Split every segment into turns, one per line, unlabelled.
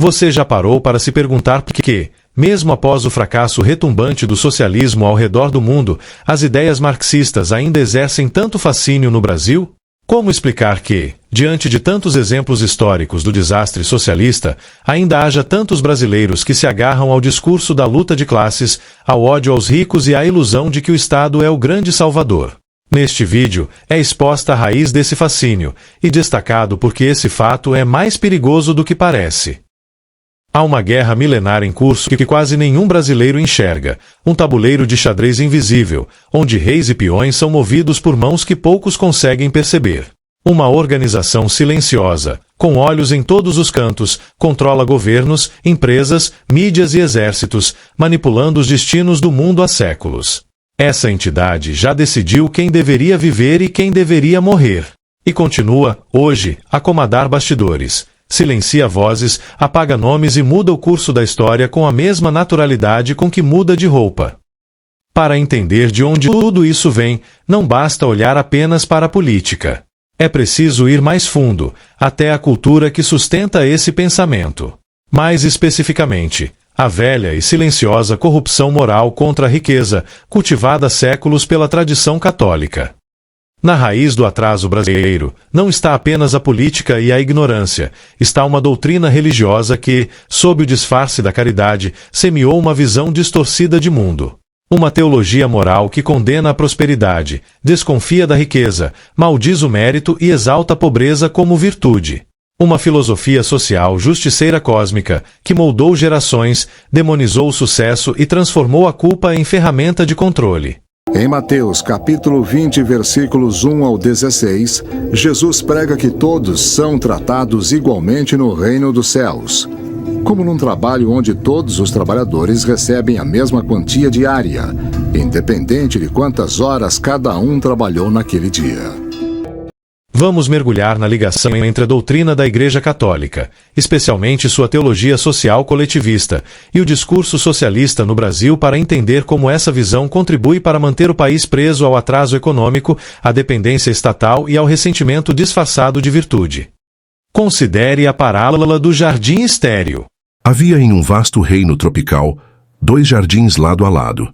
Você já parou para se perguntar por que, mesmo após o fracasso retumbante do socialismo ao redor do mundo, as ideias marxistas ainda exercem tanto fascínio no Brasil? Como explicar que, diante de tantos exemplos históricos do desastre socialista, ainda haja tantos brasileiros que se agarram ao discurso da luta de classes, ao ódio aos ricos e à ilusão de que o Estado é o grande salvador? Neste vídeo, é exposta a raiz desse fascínio, e destacado porque esse fato é mais perigoso do que parece. Há uma guerra milenar em curso que quase nenhum brasileiro enxerga, um tabuleiro de xadrez invisível, onde reis e peões são movidos por mãos que poucos conseguem perceber. Uma organização silenciosa, com olhos em todos os cantos, controla governos, empresas, mídias e exércitos, manipulando os destinos do mundo há séculos. Essa entidade já decidiu quem deveria viver e quem deveria morrer. E continua, hoje, a comandar bastidores. Silencia vozes, apaga nomes e muda o curso da história com a mesma naturalidade com que muda de roupa. Para entender de onde tudo isso vem, não basta olhar apenas para a política. É preciso ir mais fundo, até a cultura que sustenta esse pensamento. Mais especificamente, a velha e silenciosa corrupção moral contra a riqueza, cultivada há séculos pela tradição católica. Na raiz do atraso brasileiro, não está apenas a política e a ignorância, está uma doutrina religiosa que, sob o disfarce da caridade, semeou uma visão distorcida de mundo. Uma teologia moral que condena a prosperidade, desconfia da riqueza, maldiz o mérito e exalta a pobreza como virtude. Uma filosofia social justiceira cósmica, que moldou gerações, demonizou o sucesso e transformou a culpa em ferramenta de controle.
Em Mateus capítulo 20, versículos 1 ao 16, Jesus prega que todos são tratados igualmente no reino dos céus, como num trabalho onde todos os trabalhadores recebem a mesma quantia diária, independente de quantas horas cada um trabalhou naquele dia.
Vamos mergulhar na ligação entre a doutrina da Igreja Católica, especialmente sua teologia social coletivista, e o discurso socialista no Brasil para entender como essa visão contribui para manter o país preso ao atraso econômico, à dependência estatal e ao ressentimento disfarçado de virtude. Considere a parábola do jardim estéril.
Havia em um vasto reino tropical 2 jardins lado a lado.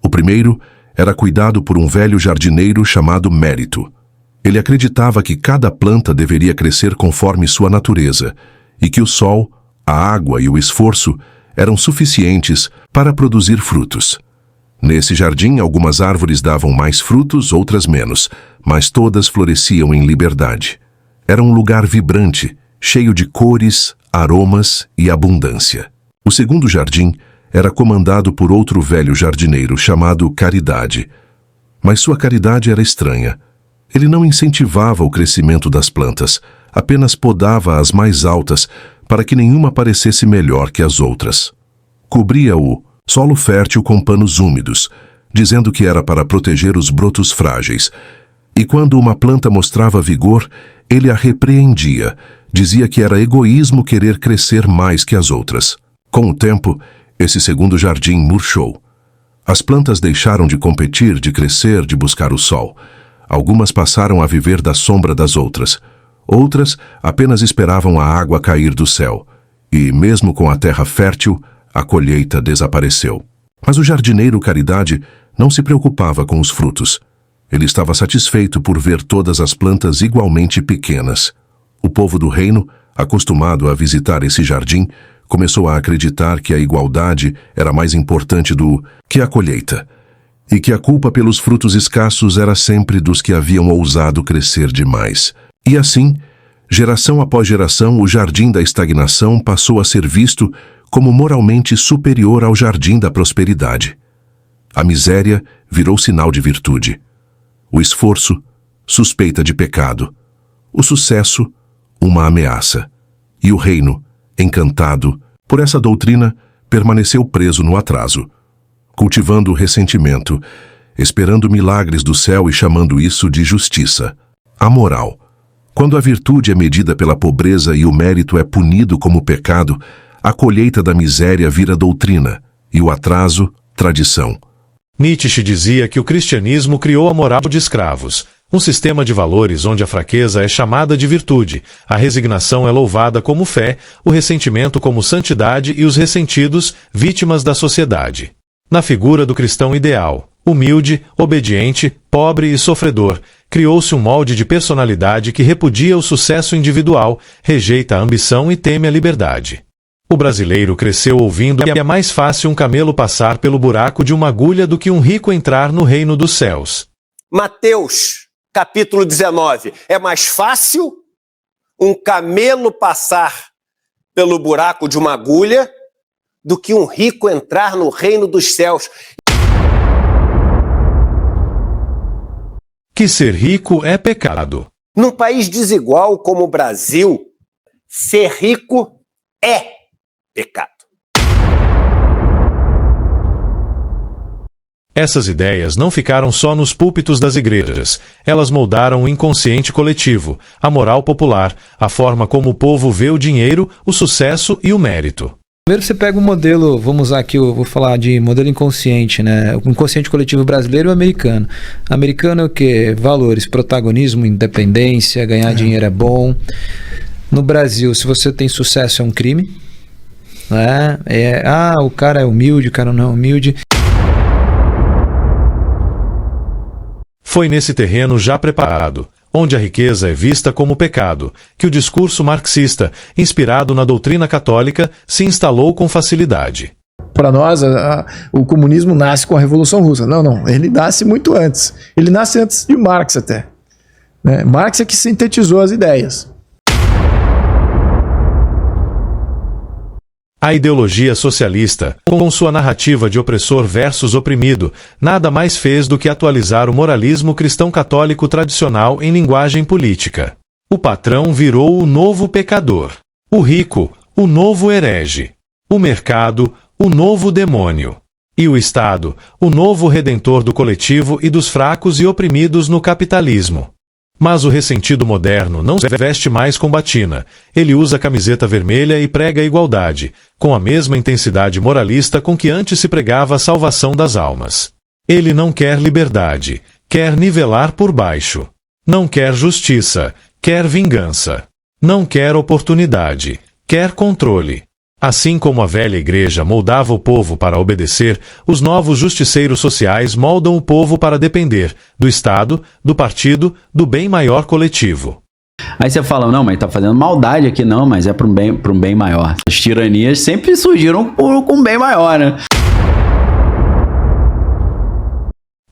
O primeiro era cuidado por um velho jardineiro chamado Mérito. Ele acreditava que cada planta deveria crescer conforme sua natureza, e que o sol, a água e o esforço eram suficientes para produzir frutos. Nesse jardim, algumas árvores davam mais frutos, outras menos, mas todas floresciam em liberdade. Era um lugar vibrante, cheio de cores, aromas e abundância. O segundo jardim era comandado por outro velho jardineiro chamado Caridade. Mas sua caridade era estranha. Ele não incentivava o crescimento das plantas, apenas podava as mais altas para que nenhuma parecesse melhor que as outras. Cobria o solo fértil com panos úmidos, dizendo que era para proteger os brotos frágeis. E quando uma planta mostrava vigor, ele a repreendia, dizia que era egoísmo querer crescer mais que as outras. Com o tempo, esse segundo jardim murchou. As plantas deixaram de competir, de crescer, de buscar o sol. Algumas passaram a viver da sombra das outras. Outras apenas esperavam a água cair do céu. E, mesmo com a terra fértil, a colheita desapareceu. Mas o jardineiro Caridade não se preocupava com os frutos. Ele estava satisfeito por ver todas as plantas igualmente pequenas. O povo do reino, acostumado a visitar esse jardim, começou a acreditar que a igualdade era mais importante do que a colheita, e que a culpa pelos frutos escassos era sempre dos que haviam ousado crescer demais. E assim, geração após geração, o jardim da estagnação passou a ser visto como moralmente superior ao jardim da prosperidade. A miséria virou sinal de virtude. O esforço, suspeita de pecado. O sucesso, uma ameaça. E o reino, encantado por essa doutrina, permaneceu preso no atraso, cultivando o ressentimento, esperando milagres do céu e chamando isso de justiça. A moral. Quando a virtude é medida pela pobreza e o mérito é punido como pecado, a colheita da miséria vira doutrina, e o atraso, tradição.
Nietzsche dizia que o cristianismo criou a moral de escravos. Um sistema de valores onde a fraqueza é chamada de virtude, a resignação é louvada como fé, o ressentimento como santidade e os ressentidos, vítimas da sociedade. Na figura do cristão ideal, humilde, obediente, pobre e sofredor, criou-se um molde de personalidade que repudia o sucesso individual, rejeita a ambição e teme a liberdade. O brasileiro cresceu ouvindo que é mais fácil um camelo passar pelo buraco de uma agulha do que um rico entrar no reino dos céus.
Mateus, capítulo 19. É mais fácil um camelo passar pelo buraco de uma agulha do que um rico entrar no reino dos céus.
Que ser rico é pecado.
Num país desigual como o Brasil, ser rico é pecado.
Essas ideias não ficaram só nos púlpitos das igrejas. Elas moldaram o inconsciente coletivo, a moral popular, a forma como o povo vê o dinheiro, o sucesso e o mérito.
Primeiro você pega um modelo, vamos usar aqui, eu vou falar de modelo inconsciente, né? O inconsciente coletivo brasileiro e o americano. Americano é o quê? Valores, protagonismo, independência, ganhar dinheiro é bom. No Brasil, se você tem sucesso é um crime. Né? O cara é humilde, o cara não é humilde.
Foi nesse terreno já preparado, onde a riqueza é vista como pecado, que o discurso marxista, inspirado na doutrina católica, se instalou com facilidade.
Para nós, o comunismo nasce com a Revolução Russa. Não, ele nasce muito antes. Ele nasce antes de Marx até. Né? Marx é que sintetizou as ideias.
A ideologia socialista, com sua narrativa de opressor versus oprimido, nada mais fez do que atualizar o moralismo cristão católico tradicional em linguagem política. O patrão virou o novo pecador. O rico, o novo herege. O mercado, o novo demônio. E o Estado, o novo redentor do coletivo e dos fracos e oprimidos no capitalismo. Mas o ressentido moderno não se veste mais com batina. Ele usa camiseta vermelha e prega a igualdade, com a mesma intensidade moralista com que antes se pregava a salvação das almas. Ele não quer liberdade, quer nivelar por baixo. Não quer justiça, quer vingança. Não quer oportunidade, quer controle. Assim como a velha igreja moldava o povo para obedecer, os novos justiceiros sociais moldam o povo para depender do Estado, do partido, do bem maior coletivo.
Aí você fala, não, mas tá fazendo maldade aqui, não, mas é para um bem maior. As tiranias sempre surgiram com um bem maior, né?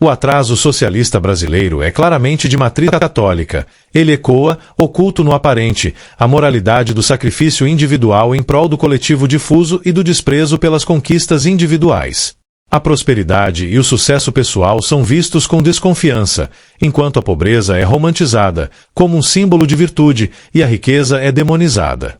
O atraso socialista brasileiro é claramente de matriz católica. Ele ecoa, oculto no aparente, a moralidade do sacrifício individual em prol do coletivo difuso e do desprezo pelas conquistas individuais. A prosperidade e o sucesso pessoal são vistos com desconfiança, enquanto a pobreza é romantizada, como um símbolo de virtude, e a riqueza é demonizada.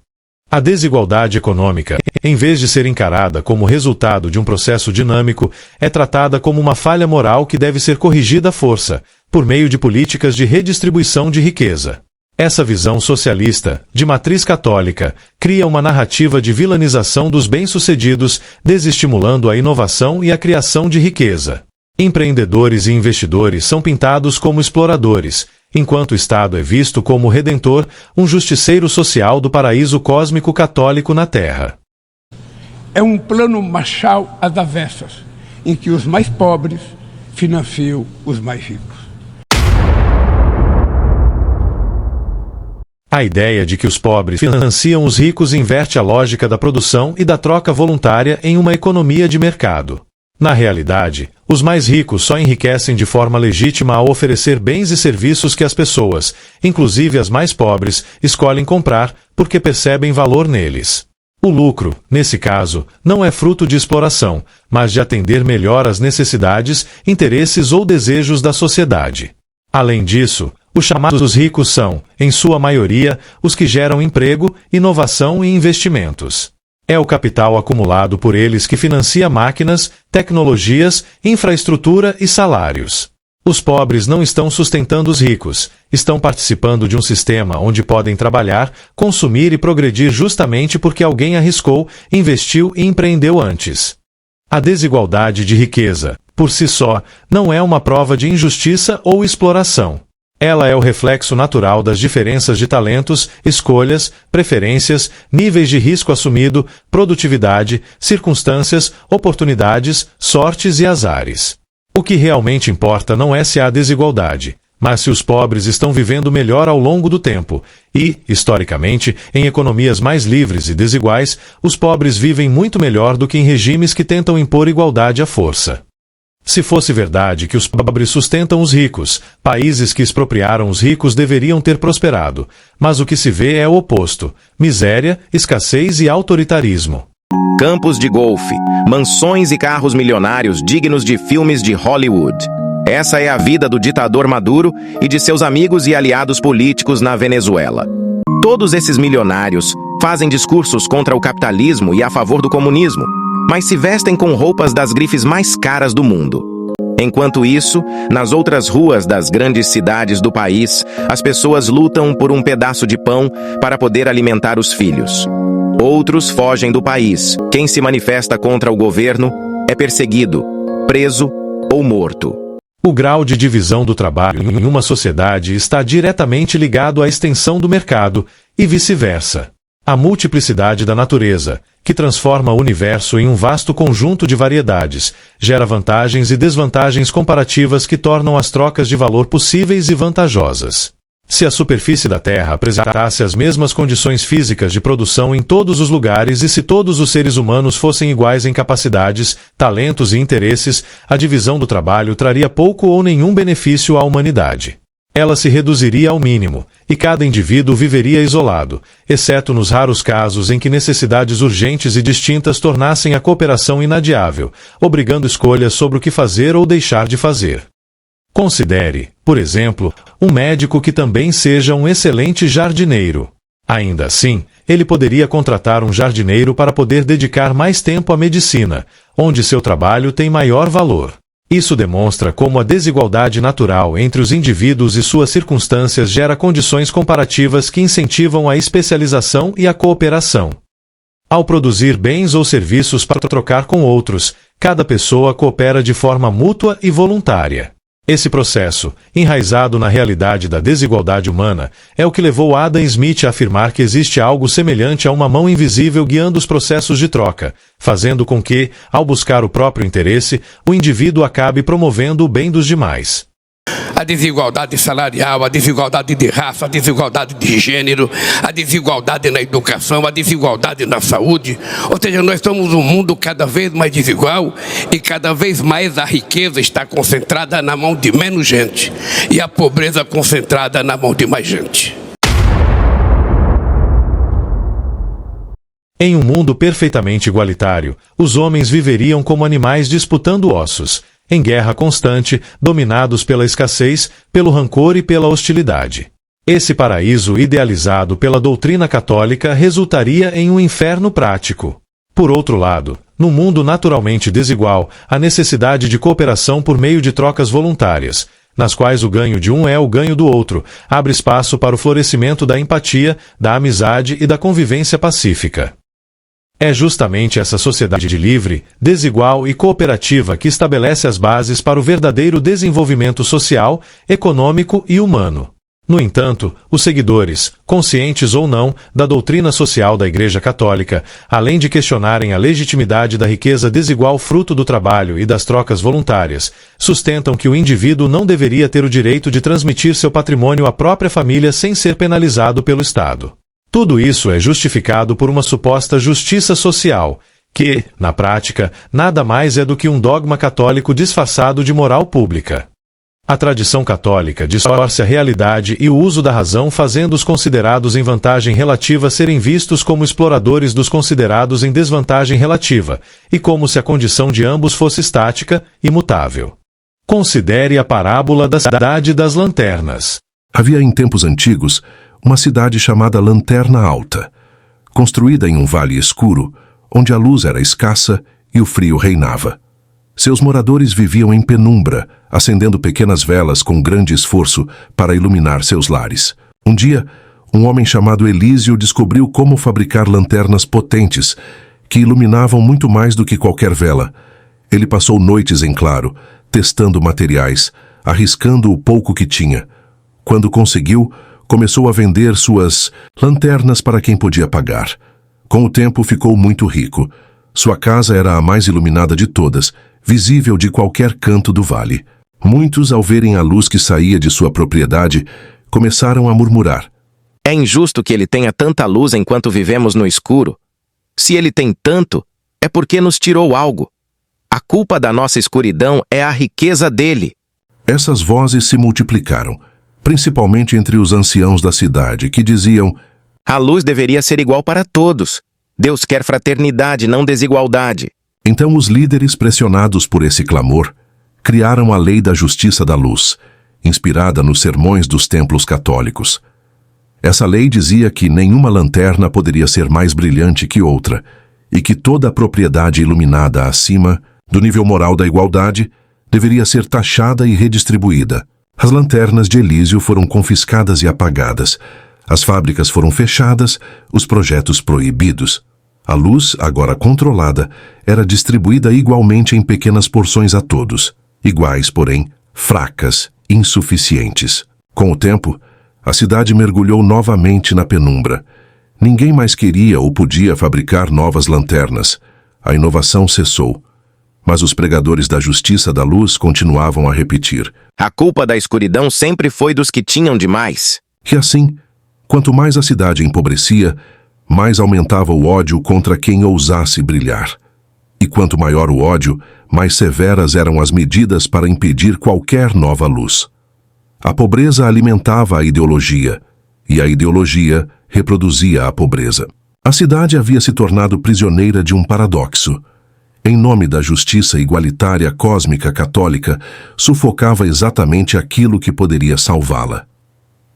A desigualdade econômica, em vez de ser encarada como resultado de um processo dinâmico, é tratada como uma falha moral que deve ser corrigida à força, por meio de políticas de redistribuição de riqueza. Essa visão socialista, de matriz católica, cria uma narrativa de vilanização dos bem-sucedidos, desestimulando a inovação e a criação de riqueza. Empreendedores e investidores são pintados como exploradores, enquanto o Estado é visto como redentor, um justiceiro social do paraíso cósmico católico na Terra.
É um plano Marshall às avessas, em que os mais pobres financiam os mais ricos.
A ideia de que os pobres financiam os ricos inverte a lógica da produção e da troca voluntária em uma economia de mercado. Na realidade, os mais ricos só enriquecem de forma legítima ao oferecer bens e serviços que as pessoas, inclusive as mais pobres, escolhem comprar porque percebem valor neles. O lucro, nesse caso, não é fruto de exploração, mas de atender melhor às necessidades, interesses ou desejos da sociedade. Além disso, os chamados ricos são, em sua maioria, os que geram emprego, inovação e investimentos. É o capital acumulado por eles que financia máquinas, tecnologias, infraestrutura e salários. Os pobres não estão sustentando os ricos, estão participando de um sistema onde podem trabalhar, consumir e progredir justamente porque alguém arriscou, investiu e empreendeu antes. A desigualdade de riqueza, por si só, não é uma prova de injustiça ou exploração. Ela é o reflexo natural das diferenças de talentos, escolhas, preferências, níveis de risco assumido, produtividade, circunstâncias, oportunidades, sortes e azares. O que realmente importa não é se há desigualdade, mas se os pobres estão vivendo melhor ao longo do tempo. E, historicamente, em economias mais livres e desiguais, os pobres vivem muito melhor do que em regimes que tentam impor igualdade à força. Se fosse verdade que os pobres sustentam os ricos, países que expropriaram os ricos deveriam ter prosperado, mas o que se vê é o oposto: miséria, escassez e autoritarismo.
Campos de golfe, mansões e carros milionários dignos de filmes de Hollywood. Essa é a vida do ditador Maduro e de seus amigos e aliados políticos na Venezuela. Todos esses milionários fazem discursos contra o capitalismo e a favor do comunismo, mas se vestem com roupas das grifes mais caras do mundo. Enquanto isso, nas outras ruas das grandes cidades do país, as pessoas lutam por um pedaço de pão para poder alimentar os filhos. Outros fogem do país. Quem se manifesta contra o governo é perseguido, preso ou morto.
O grau de divisão do trabalho em uma sociedade está diretamente ligado à extensão do mercado, e vice-versa. A multiplicidade da natureza, que transforma o universo em um vasto conjunto de variedades, gera vantagens e desvantagens comparativas que tornam as trocas de valor possíveis e vantajosas. Se a superfície da Terra apresentasse as mesmas condições físicas de produção em todos os lugares e se todos os seres humanos fossem iguais em capacidades, talentos e interesses, a divisão do trabalho traria pouco ou nenhum benefício à humanidade. Ela se reduziria ao mínimo, e cada indivíduo viveria isolado, exceto nos raros casos em que necessidades urgentes e distintas tornassem a cooperação inadiável, obrigando escolhas sobre o que fazer ou deixar de fazer. Considere, por exemplo, um médico que também seja um excelente jardineiro. Ainda assim, ele poderia contratar um jardineiro para poder dedicar mais tempo à medicina, onde seu trabalho tem maior valor. Isso demonstra como a desigualdade natural entre os indivíduos e suas circunstâncias gera condições comparativas que incentivam a especialização e a cooperação. Ao produzir bens ou serviços para trocar com outros, cada pessoa coopera de forma mútua e voluntária. Esse processo, enraizado na realidade da desigualdade humana, é o que levou Adam Smith a afirmar que existe algo semelhante a uma mão invisível guiando os processos de troca, fazendo com que, ao buscar o próprio interesse, o indivíduo acabe promovendo o bem dos demais.
A desigualdade salarial, a desigualdade de raça, a desigualdade de gênero, a desigualdade na educação, a desigualdade na saúde. Ou seja, nós estamos num mundo cada vez mais desigual e cada vez mais a riqueza está concentrada na mão de menos gente e a pobreza concentrada na mão de mais gente.
Em um mundo perfeitamente igualitário, os homens viveriam como animais disputando ossos, em guerra constante, dominados pela escassez, pelo rancor e pela hostilidade. Esse paraíso idealizado pela doutrina católica resultaria em um inferno prático. Por outro lado, no mundo naturalmente desigual, a necessidade de cooperação por meio de trocas voluntárias, nas quais o ganho de um é o ganho do outro, abre espaço para o florescimento da empatia, da amizade e da convivência pacífica. É justamente essa sociedade livre, desigual e cooperativa que estabelece as bases para o verdadeiro desenvolvimento social, econômico e humano. No entanto, os seguidores, conscientes ou não, da doutrina social da Igreja Católica, além de questionarem a legitimidade da riqueza desigual fruto do trabalho e das trocas voluntárias, sustentam que o indivíduo não deveria ter o direito de transmitir seu patrimônio à própria família sem ser penalizado pelo Estado. Tudo isso é justificado por uma suposta justiça social, que, na prática, nada mais é do que um dogma católico disfarçado de moral pública. A tradição católica distorce a realidade e o uso da razão, fazendo os considerados em vantagem relativa serem vistos como exploradores dos considerados em desvantagem relativa, e como se a condição de ambos fosse estática, imutável. Considere a parábola da cidade das lanternas.
Havia em tempos antigos uma cidade chamada Lanterna Alta, construída em um vale escuro, onde a luz era escassa e o frio reinava. Seus moradores viviam em penumbra, acendendo pequenas velas com grande esforço para iluminar seus lares. Um dia, um homem chamado Elísio descobriu como fabricar lanternas potentes, que iluminavam muito mais do que qualquer vela. Ele passou noites em claro, testando materiais, arriscando o pouco que tinha. Quando conseguiu, começou a vender suas lanternas para quem podia pagar. Com o tempo ficou muito rico. Sua casa era a mais iluminada de todas, visível de qualquer canto do vale. Muitos, ao verem a luz que saía de sua propriedade, começaram a murmurar:
É injusto que ele tenha tanta luz enquanto vivemos no escuro. Se ele tem tanto, é porque nos tirou algo. A culpa da nossa escuridão é a riqueza dele.
Essas vozes se multiplicaram, principalmente entre os anciãos da cidade, que diziam:
A luz deveria ser igual para todos. Deus quer fraternidade, não desigualdade.
Então os líderes, pressionados por esse clamor, criaram a lei da justiça da luz, inspirada nos sermões dos templos católicos. Essa lei dizia que nenhuma lanterna poderia ser mais brilhante que outra, e que toda a propriedade iluminada acima do nível moral da igualdade deveria ser taxada e redistribuída. As lanternas de Elísio foram confiscadas e apagadas, as fábricas foram fechadas, os projetos proibidos. A luz, agora controlada, era distribuída igualmente em pequenas porções a todos, iguais, porém, fracas, insuficientes. Com o tempo, a cidade mergulhou novamente na penumbra. Ninguém mais queria ou podia fabricar novas lanternas. A inovação cessou. Mas os pregadores da justiça da luz continuavam a repetir:
A culpa da escuridão sempre foi dos que tinham demais.
E assim, quanto mais a cidade empobrecia, mais aumentava o ódio contra quem ousasse brilhar. E quanto maior o ódio, mais severas eram as medidas para impedir qualquer nova luz. A pobreza alimentava a ideologia, e a ideologia reproduzia a pobreza. A cidade havia se tornado prisioneira de um paradoxo. Em nome da justiça igualitária cósmica católica, sufocava exatamente aquilo que poderia salvá-la: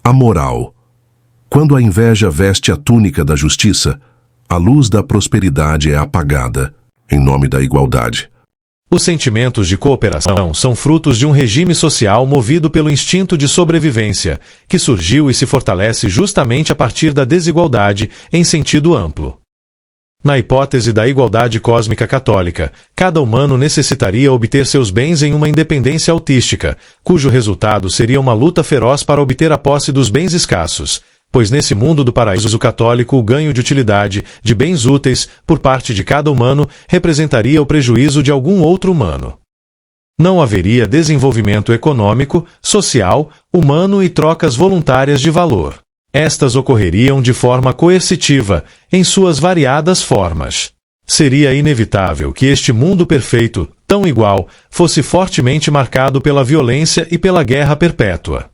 a moral. Quando a inveja veste a túnica da justiça, a luz da prosperidade é apagada, em nome da igualdade.
Os sentimentos de cooperação são frutos de um regime social movido pelo instinto de sobrevivência, que surgiu e se fortalece justamente a partir da desigualdade em sentido amplo. Na hipótese da igualdade cósmica católica, cada humano necessitaria obter seus bens em uma independência autística, cujo resultado seria uma luta feroz para obter a posse dos bens escassos, pois nesse mundo do paraíso católico o ganho de utilidade, de bens úteis, por parte de cada humano, representaria o prejuízo de algum outro humano. Não haveria desenvolvimento econômico, social, humano e trocas voluntárias de valor. Estas ocorreriam de forma coercitiva, em suas variadas formas. Seria inevitável que este mundo perfeito, tão igual, fosse fortemente marcado pela violência e pela guerra perpétua.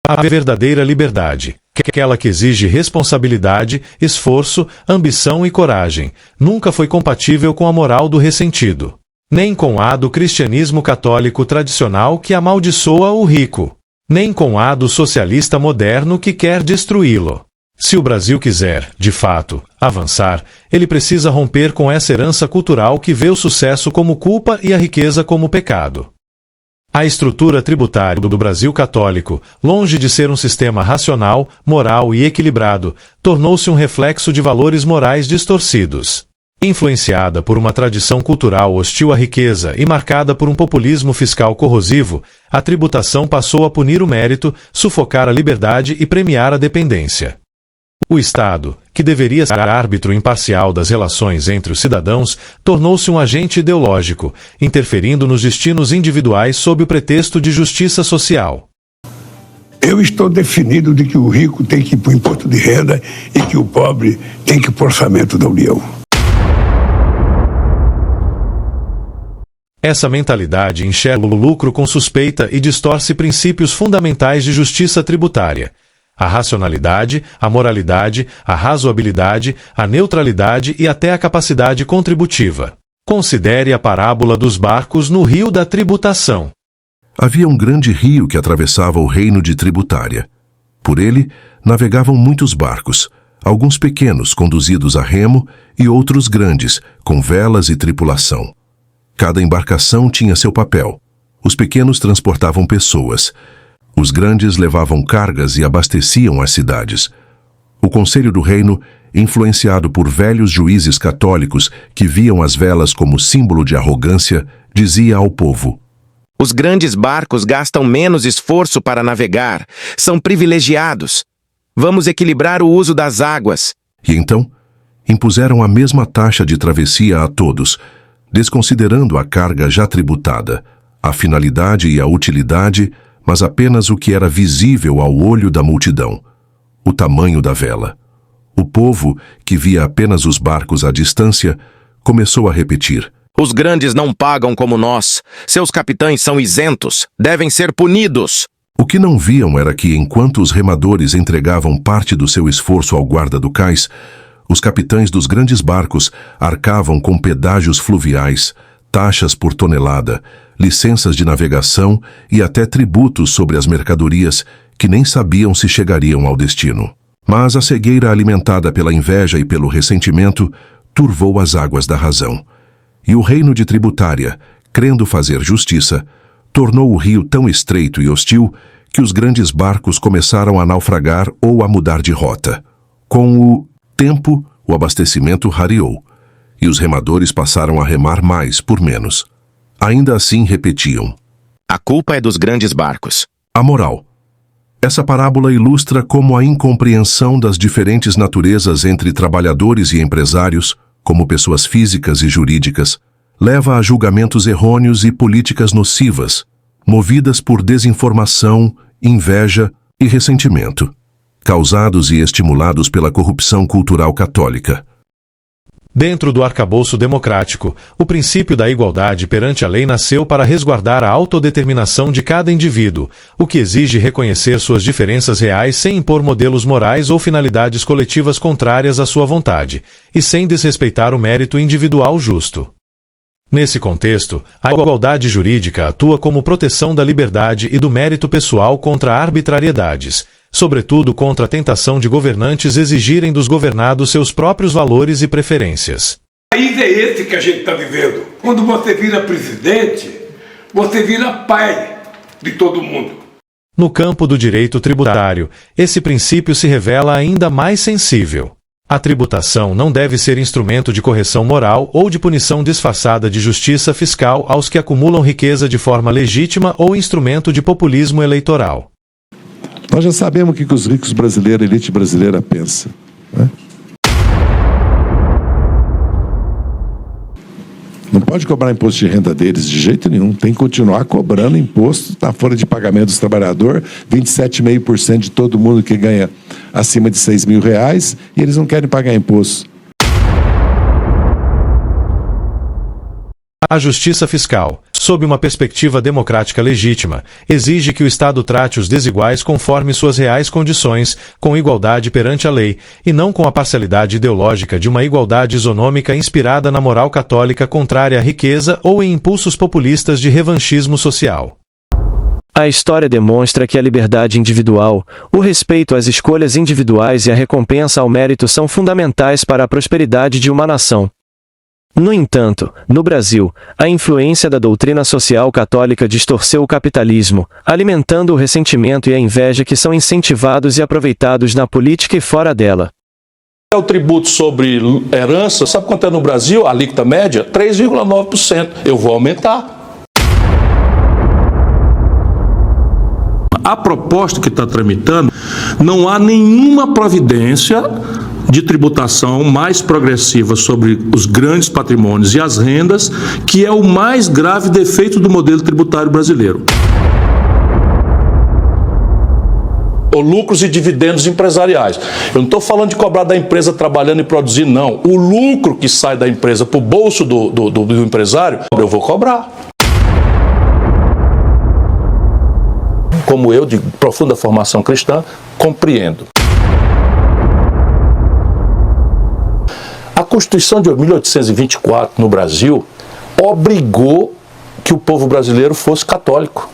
A verdadeira liberdade, aquela que exige responsabilidade, esforço, ambição e coragem, nunca foi compatível com a moral do ressentido, nem com a do cristianismo católico tradicional que amaldiçoa o rico, nem com a do socialista moderno que quer destruí-lo. Se o Brasil quiser, de fato, avançar, ele precisa romper com essa herança cultural que vê o sucesso como culpa e a riqueza como pecado. A estrutura tributária do Brasil católico, longe de ser um sistema racional, moral e equilibrado, tornou-se um reflexo de valores morais distorcidos. Influenciada por uma tradição cultural hostil à riqueza e marcada por um populismo fiscal corrosivo, a tributação passou a punir o mérito, sufocar a liberdade e premiar a dependência. O Estado, que deveria ser árbitro imparcial das relações entre os cidadãos, tornou-se um agente ideológico, interferindo nos destinos individuais sob o pretexto de justiça social.
Eu estou definido de que o rico tem que ir para o imposto de renda e que o pobre tem que ir para o orçamento da União.
Essa mentalidade enxerga o lucro com suspeita e distorce princípios fundamentais de justiça tributária: a racionalidade, a moralidade, a razoabilidade, a neutralidade e até a capacidade contributiva. Considere a parábola dos barcos no rio da tributação.
Havia um grande rio que atravessava o reino de tributária. Por ele, navegavam muitos barcos, alguns pequenos conduzidos a remo e outros grandes, com velas e tripulação. Cada embarcação tinha seu papel. Os pequenos transportavam pessoas. Os grandes levavam cargas e abasteciam as cidades. O Conselho do Reino, influenciado por velhos juízes católicos que viam as velas como símbolo de arrogância, dizia ao povo:
Os grandes barcos gastam menos esforço para navegar, são privilegiados. Vamos equilibrar o uso das águas.
E então, impuseram a mesma taxa de travessia a todos, desconsiderando a carga já tributada, a finalidade e a utilidade, mas apenas o que era visível ao olho da multidão, o tamanho da vela. O povo, que via apenas os barcos à distância, começou a repetir:
Os grandes não pagam como nós. Seus capitães são isentos. Devem ser punidos.
O que não viam era que, enquanto os remadores entregavam parte do seu esforço ao guarda do cais, os capitães dos grandes barcos arcavam com pedágios fluviais, taxas por tonelada, licenças de navegação e até tributos sobre as mercadorias que nem sabiam se chegariam ao destino. Mas a cegueira alimentada pela inveja e pelo ressentimento turvou as águas da razão. E o reino de tributária, crendo fazer justiça, tornou o rio tão estreito e hostil que os grandes barcos começaram a naufragar ou a mudar de rota. Com o tempo, o abastecimento rareou, e os remadores passaram a remar mais por menos. Ainda assim repetiam:
A culpa é dos grandes barcos.
A moral. Essa parábola ilustra como a incompreensão das diferentes naturezas entre trabalhadores e empresários, como pessoas físicas e jurídicas, leva a julgamentos errôneos e políticas nocivas, movidas por desinformação, inveja e ressentimento, causados e estimulados pela corrupção cultural católica.
Dentro do arcabouço democrático, o princípio da igualdade perante a lei nasceu para resguardar a autodeterminação de cada indivíduo, o que exige reconhecer suas diferenças reais sem impor modelos morais ou finalidades coletivas contrárias à sua vontade, e sem desrespeitar o mérito individual justo. Nesse contexto, a igualdade jurídica atua como proteção da liberdade e do mérito pessoal contra arbitrariedades, sobretudo contra a tentação de governantes exigirem dos governados seus próprios valores e preferências.
O país é esse que a gente está vivendo. Quando você vira presidente, você vira pai de todo mundo.
No campo do direito tributário, esse princípio se revela ainda mais sensível. A tributação não deve ser instrumento de correção moral ou de punição disfarçada de justiça fiscal aos que acumulam riqueza de forma legítima ou instrumento de populismo eleitoral.
Nós já sabemos o que os ricos brasileiros, a elite brasileira pensa, né? Não pode cobrar imposto de renda deles de jeito nenhum. Tem que continuar cobrando imposto na folha de pagamento dos trabalhadores, 27,5% de todo mundo que ganha acima de R$6 mil, e eles não querem pagar imposto.
A justiça fiscal, sob uma perspectiva democrática legítima, exige que o Estado trate os desiguais conforme suas reais condições, com igualdade perante a lei, e não com a parcialidade ideológica de uma igualdade isonômica inspirada na moral católica contrária à riqueza ou em impulsos populistas de revanchismo social.
A história demonstra que a liberdade individual, o respeito às escolhas individuais e a recompensa ao mérito são fundamentais para a prosperidade de uma nação. No entanto, no Brasil, a influência da doutrina social católica distorceu o capitalismo, alimentando o ressentimento e a inveja que são incentivados e aproveitados na política e fora dela.
O tributo sobre herança, sabe quanto é no Brasil? A alíquota média? 3,9%. Eu vou aumentar. A proposta que está tramitando, não há nenhuma providência de tributação mais progressiva sobre os grandes patrimônios e as rendas, que é o mais grave defeito do modelo tributário brasileiro. Ou lucros e dividendos empresariais. Eu não estou falando de cobrar da empresa trabalhando e produzindo, não. O lucro que sai da empresa para o bolso do empresário, eu vou cobrar. Como eu, de profunda formação cristã, compreendo. A Constituição de 1824, no Brasil, obrigou que o povo brasileiro fosse católico.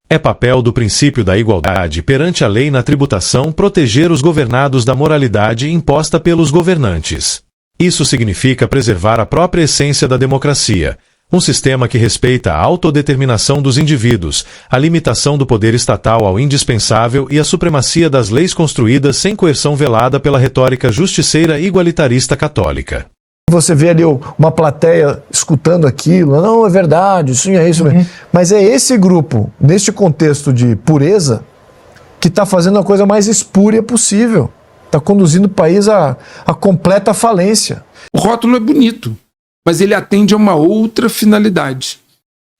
É papel do princípio da igualdade perante a lei na tributação proteger os governados da moralidade imposta pelos governantes. Isso significa preservar a própria essência da democracia, um sistema que respeita a autodeterminação dos indivíduos, a limitação do poder estatal ao indispensável e a supremacia das leis construídas sem coerção velada pela retórica justiceira e igualitarista católica.
Você vê ali uma plateia escutando aquilo, não, é verdade, isso é isso. Mas é esse grupo, neste contexto de pureza, que está fazendo a coisa mais espúria possível. Está conduzindo o país à completa falência.
O rótulo é bonito, mas ele atende a uma outra finalidade.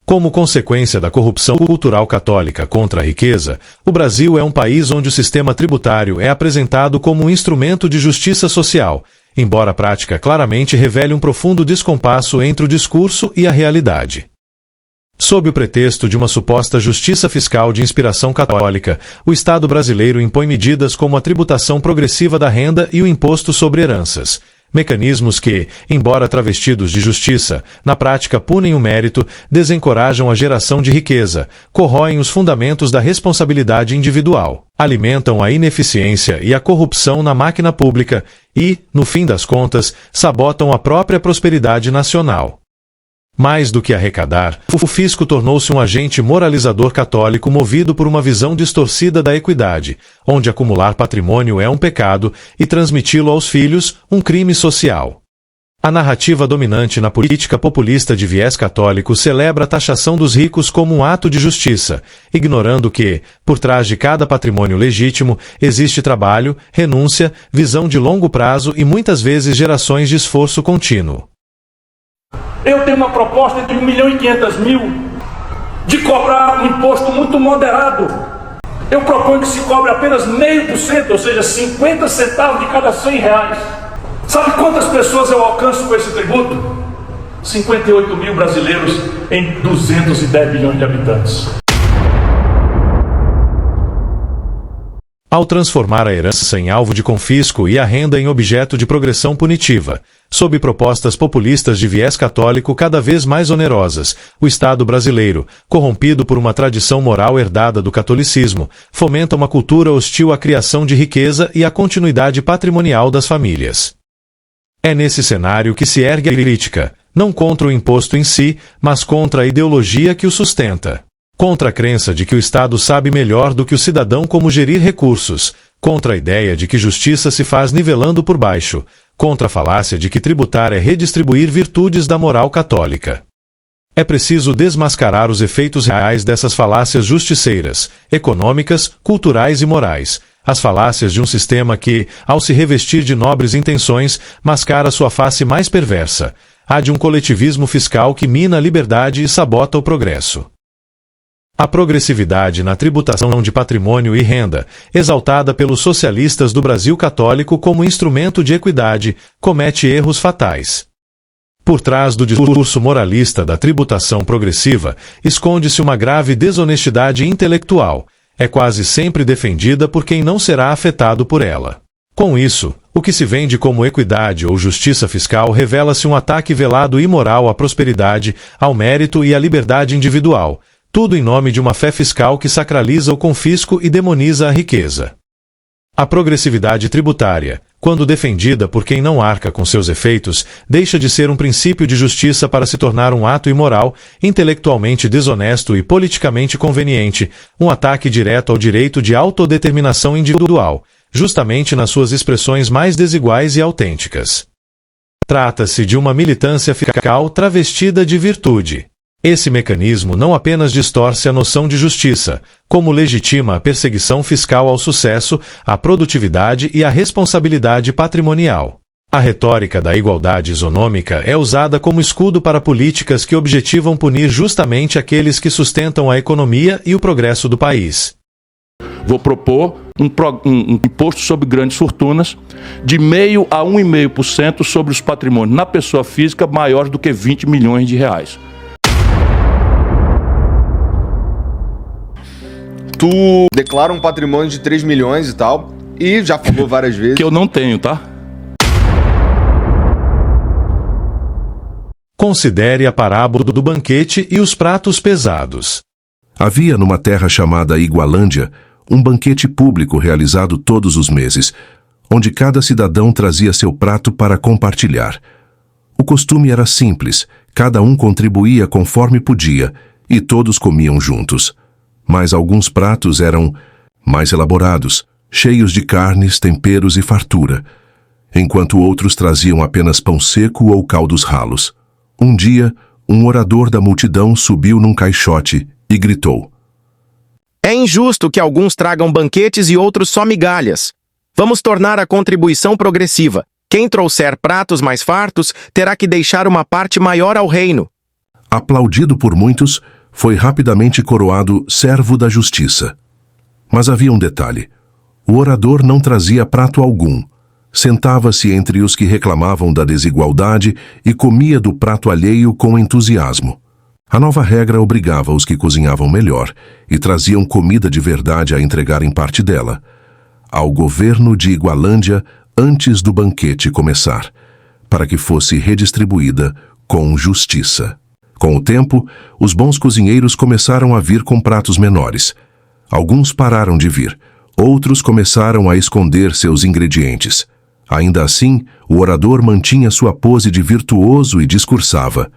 Como consequência da corrupção cultural católica contra a riqueza, o Brasil é um país onde o sistema tributário é apresentado como um instrumento de justiça social, embora a prática claramente revele um profundo descompasso entre o discurso e a realidade. Sob o pretexto de uma suposta justiça fiscal de inspiração católica, o Estado brasileiro impõe medidas como a tributação progressiva da renda e o imposto sobre heranças, mecanismos que, embora travestidos de justiça, na prática punem o mérito, desencorajam a geração de riqueza, corroem os fundamentos da responsabilidade individual, alimentam a ineficiência e a corrupção na máquina pública e, no fim das contas, sabotam a própria prosperidade nacional. Mais do que arrecadar, o fisco tornou-se um agente moralizador católico movido por uma visão distorcida da equidade, onde acumular patrimônio é um pecado e transmiti-lo aos filhos, um crime social. A narrativa dominante na política populista de viés católico celebra a taxação dos ricos como um ato de justiça, ignorando que, por trás de cada patrimônio legítimo, existe trabalho, renúncia, visão de longo prazo e muitas vezes gerações de esforço contínuo.
Eu tenho uma proposta de 1.500.000 de cobrar um imposto muito moderado. Eu proponho que se cobre apenas 0,5%, ou seja, 50 centavos de cada R$100. Sabe quantas pessoas eu alcanço com esse tributo? 58 mil brasileiros em 210 bilhões de habitantes.
Ao transformar a herança em alvo de confisco e a renda em objeto de progressão punitiva, sob propostas populistas de viés católico cada vez mais onerosas, o Estado brasileiro, corrompido por uma tradição moral herdada do catolicismo, fomenta uma cultura hostil à criação de riqueza e à continuidade patrimonial das famílias. É nesse cenário que se ergue a crítica, não contra o imposto em si, mas contra a ideologia que o sustenta. Contra a crença de que o Estado sabe melhor do que o cidadão como gerir recursos, contra a ideia de que justiça se faz nivelando por baixo, contra a falácia de que tributar é redistribuir virtudes da moral católica. É preciso desmascarar os efeitos reais dessas falácias justiceiras, econômicas, culturais e morais, as falácias de um sistema que, ao se revestir de nobres intenções, mascara sua face mais perversa, a de um coletivismo fiscal que mina a liberdade e sabota o progresso. A progressividade na tributação de patrimônio e renda, exaltada pelos socialistas do Brasil católico como instrumento de equidade, comete erros fatais. Por trás do discurso moralista da tributação progressiva, esconde-se uma grave desonestidade intelectual, é quase sempre defendida por quem não será afetado por ela. Com isso, o que se vende como equidade ou justiça fiscal revela-se um ataque velado e imoral à prosperidade, ao mérito e à liberdade individual, tudo em nome de uma fé fiscal que sacraliza o confisco e demoniza a riqueza. A progressividade tributária, quando defendida por quem não arca com seus efeitos, deixa de ser um princípio de justiça para se tornar um ato imoral, intelectualmente desonesto e politicamente conveniente, um ataque direto ao direito de autodeterminação individual, justamente nas suas expressões mais desiguais e autênticas. Trata-se de uma militância fiscal travestida de virtude. Esse mecanismo não apenas distorce a noção de justiça, como legitima a perseguição fiscal ao sucesso, à produtividade e à responsabilidade patrimonial. A retórica da igualdade isonômica é usada como escudo para políticas que objetivam punir justamente aqueles que sustentam a economia e o progresso do país.
Vou propor um imposto sobre grandes fortunas de 0,5% a 1,5% sobre os patrimônios na pessoa física maiores do que 20 milhões de reais.
Tu declara um patrimônio de 3 milhões e tal, e já falou várias vezes...
Que eu não tenho, tá?
Considere a parábola do banquete e os pratos pesados.
Havia numa terra chamada Igualândia um banquete público realizado todos os meses, onde cada cidadão trazia seu prato para compartilhar. O costume era simples, cada um contribuía conforme podia, e todos comiam juntos. Mas alguns pratos eram mais elaborados, cheios de carnes, temperos e fartura. enquanto outros traziam apenas pão seco ou caldos ralos. Um dia, um orador da multidão subiu num caixote e gritou:
É injusto que alguns tragam banquetes e outros só migalhas. Vamos tornar a contribuição progressiva. Quem trouxer pratos mais fartos terá que deixar uma parte maior ao reino.
Aplaudido por muitos, foi rapidamente coroado servo da justiça. Mas havia um detalhe. O orador não trazia prato algum. Sentava-se entre os que reclamavam da desigualdade e comia do prato alheio com entusiasmo. A nova regra obrigava os que cozinhavam melhor e traziam comida de verdade a entregarem parte dela ao governo de Igualândia antes do banquete começar, para que fosse redistribuída com justiça. Com o tempo, os bons cozinheiros começaram a vir com pratos menores. Alguns pararam de vir, outros começaram a esconder seus ingredientes. Ainda assim, o orador mantinha sua pose de virtuoso e discursava: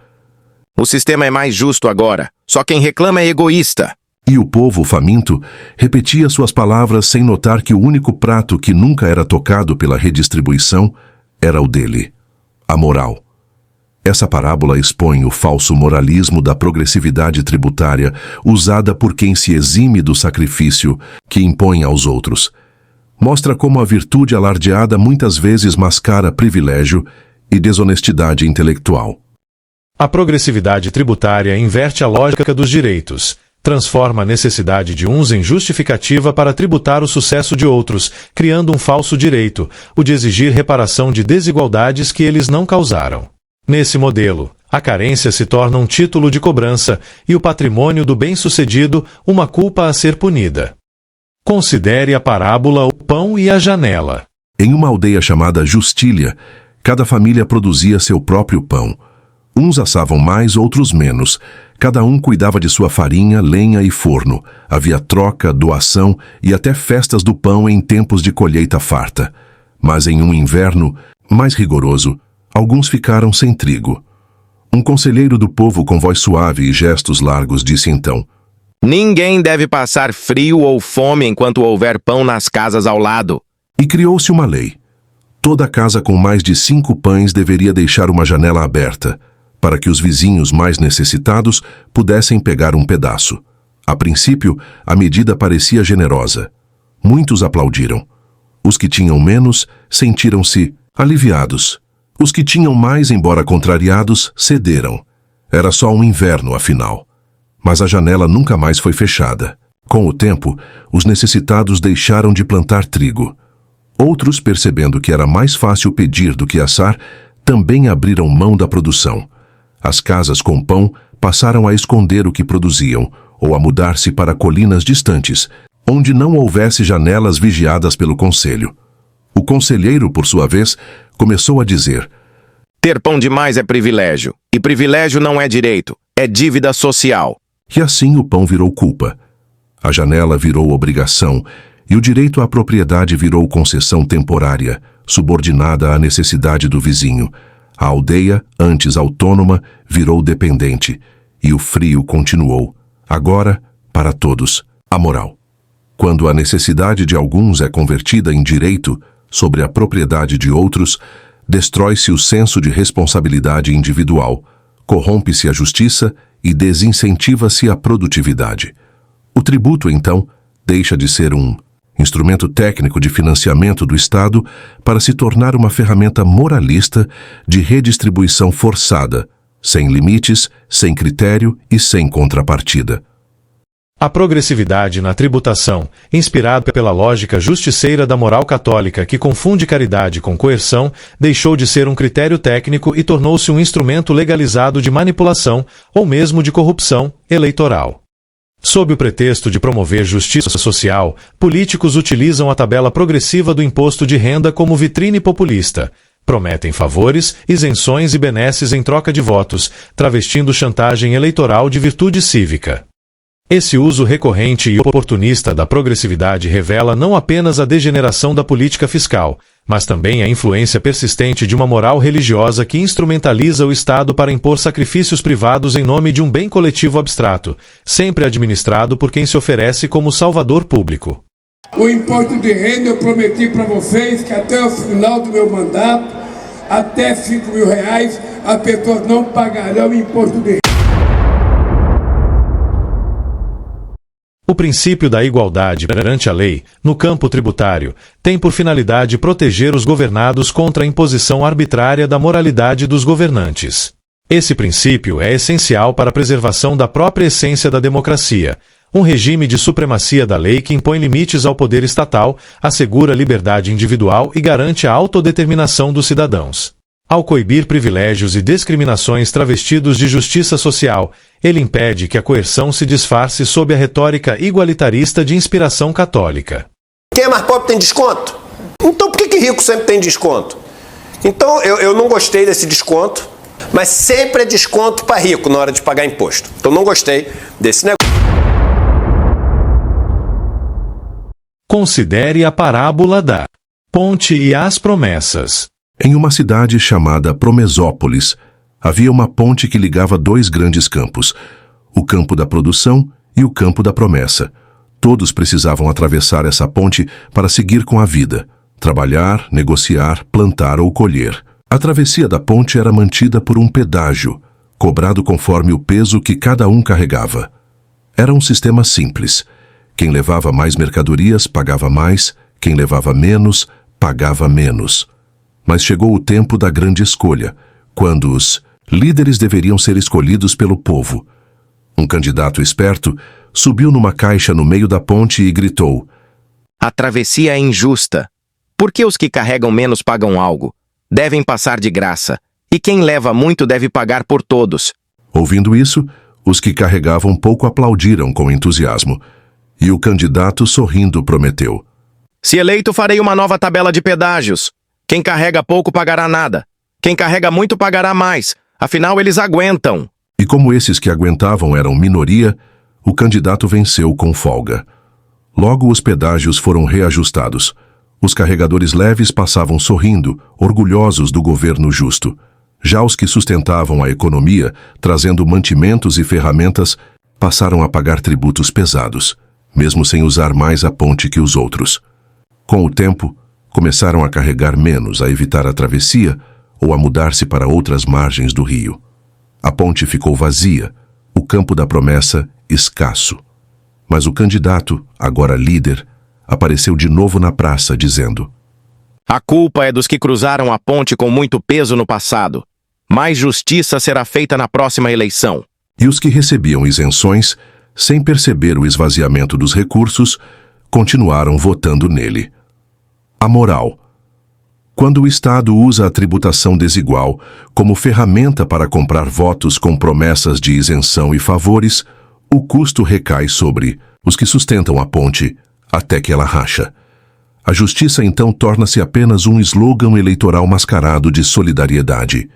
O sistema é mais justo agora. Só quem reclama é egoísta.
E o povo faminto repetia suas palavras sem notar que o único prato que nunca era tocado pela redistribuição era o dele: a moral. Essa parábola expõe o falso moralismo da progressividade tributária usada por quem se exime do sacrifício que impõe aos outros. Mostra como a virtude alardeada muitas vezes mascara privilégio e desonestidade intelectual.
A progressividade tributária inverte a lógica dos direitos, transforma a necessidade de uns em justificativa para tributar o sucesso de outros, criando um falso direito, o de exigir reparação de desigualdades que eles não causaram. Nesse modelo, a carência se torna um título de cobrança e o patrimônio do bem-sucedido uma culpa a ser punida. Considere a parábola O Pão e a Janela.
Em uma aldeia chamada Justília, cada família produzia seu próprio pão. Uns assavam mais, outros menos. Cada um cuidava de sua farinha, lenha e forno. Havia troca, doação e até festas do pão em tempos de colheita farta. Mas em um inverno mais rigoroso, alguns ficaram sem trigo. Um conselheiro do povo com voz suave e gestos largos disse então:
Ninguém deve passar frio ou fome enquanto houver pão nas casas ao lado.
E criou-se uma lei. Toda casa com mais de 5 pães deveria deixar uma janela aberta, para que os vizinhos mais necessitados pudessem pegar um pedaço. A princípio, a medida parecia generosa. Muitos aplaudiram. Os que tinham menos sentiram-se aliviados. Os que tinham mais, embora contrariados, cederam. Era só um inverno, afinal. Mas a janela nunca mais foi fechada. Com o tempo, os necessitados deixaram de plantar trigo. Outros, percebendo que era mais fácil pedir do que assar, também abriram mão da produção. As casas com pão passaram a esconder o que produziam, ou a mudar-se para colinas distantes, onde não houvesse janelas vigiadas pelo conselho. O conselheiro, por sua vez, começou a dizer:
Ter pão demais é privilégio, e privilégio não é direito, é dívida social.
E assim o pão virou culpa. A janela virou obrigação, e o direito à propriedade virou concessão temporária, subordinada à necessidade do vizinho. A aldeia, antes autônoma, virou dependente, e o frio continuou. Agora, para todos, a moral. Quando a necessidade de alguns é convertida em direito sobre a propriedade de outros, destrói-se o senso de responsabilidade individual, corrompe-se a justiça e desincentiva-se a produtividade. O tributo, então, deixa de ser um instrumento técnico de financiamento do Estado para se tornar uma ferramenta moralista de redistribuição forçada, sem limites, sem critério e sem contrapartida.
A progressividade na tributação, inspirada pela lógica justiceira da moral católica que confunde caridade com coerção, deixou de ser um critério técnico e tornou-se um instrumento legalizado de manipulação, ou mesmo de corrupção, eleitoral. Sob o pretexto de promover justiça social, políticos utilizam a tabela progressiva do imposto de renda como vitrine populista. Prometem favores, isenções e benesses em troca de votos, travestindo chantagem eleitoral de virtude cívica. Esse uso recorrente e oportunista da progressividade revela não apenas a degeneração da política fiscal, mas também a influência persistente de uma moral religiosa que instrumentaliza o Estado para impor sacrifícios privados em nome de um bem coletivo abstrato, sempre administrado por quem se oferece como salvador público.
O imposto de renda eu prometi para vocês que até o final do meu mandato, até R$5.000, as pessoas não pagarão imposto de renda.
O princípio da igualdade perante a lei, no campo tributário, tem por finalidade proteger os governados contra a imposição arbitrária da moralidade dos governantes. Esse princípio é essencial para a preservação da própria essência da democracia, um regime de supremacia da lei que impõe limites ao poder estatal, assegura a liberdade individual e garante a autodeterminação dos cidadãos. Ao coibir privilégios e discriminações travestidos de justiça social, ele impede que a coerção se disfarce sob a retórica igualitarista de inspiração católica.
Quem é mais pobre tem desconto? Então por que rico sempre tem desconto? Então eu não gostei desse desconto, mas sempre é desconto para rico na hora de pagar imposto. Então não gostei desse negócio.
Considere a parábola da ponte e as promessas.
Em uma cidade chamada Promesópolis, havia uma ponte que ligava dois grandes campos, o campo da produção e o campo da promessa. Todos precisavam atravessar essa ponte para seguir com a vida, trabalhar, negociar, plantar ou colher. A travessia da ponte era mantida por um pedágio, cobrado conforme o peso que cada um carregava. Era um sistema simples. Quem levava mais mercadorias pagava mais, quem levava menos pagava menos. Mas chegou o tempo da grande escolha, quando os líderes deveriam ser escolhidos pelo povo. Um candidato esperto subiu numa caixa no meio da ponte e gritou:
"A travessia é injusta. Por que os que carregam menos pagam algo? Devem passar de graça. E quem leva muito deve pagar por todos."
Ouvindo isso, os que carregavam pouco aplaudiram com entusiasmo. E o candidato, sorrindo, prometeu:
"Se eleito, farei uma nova tabela de pedágios. Quem carrega pouco pagará nada. Quem carrega muito pagará mais. Afinal, eles aguentam."
E como esses que aguentavam eram minoria, o candidato venceu com folga. Logo os pedágios foram reajustados. Os carregadores leves passavam sorrindo, orgulhosos do governo justo. Já os que sustentavam a economia, trazendo mantimentos e ferramentas, passaram a pagar tributos pesados, mesmo sem usar mais a ponte que os outros. Com o tempo, começaram a carregar menos, a evitar a travessia ou a mudar-se para outras margens do rio. A ponte ficou vazia, o campo da promessa escasso. Mas o candidato, agora líder, apareceu de novo na praça, dizendo:
"A culpa é dos que cruzaram a ponte com muito peso no passado. Mais justiça será feita na próxima eleição."
E os que recebiam isenções, sem perceber o esvaziamento dos recursos, continuaram votando nele. A moral. Quando o Estado usa a tributação desigual como ferramenta para comprar votos com promessas de isenção e favores, o custo recai sobre os que sustentam a ponte até que ela racha. A justiça então torna-se apenas um slogan eleitoral mascarado de solidariedade.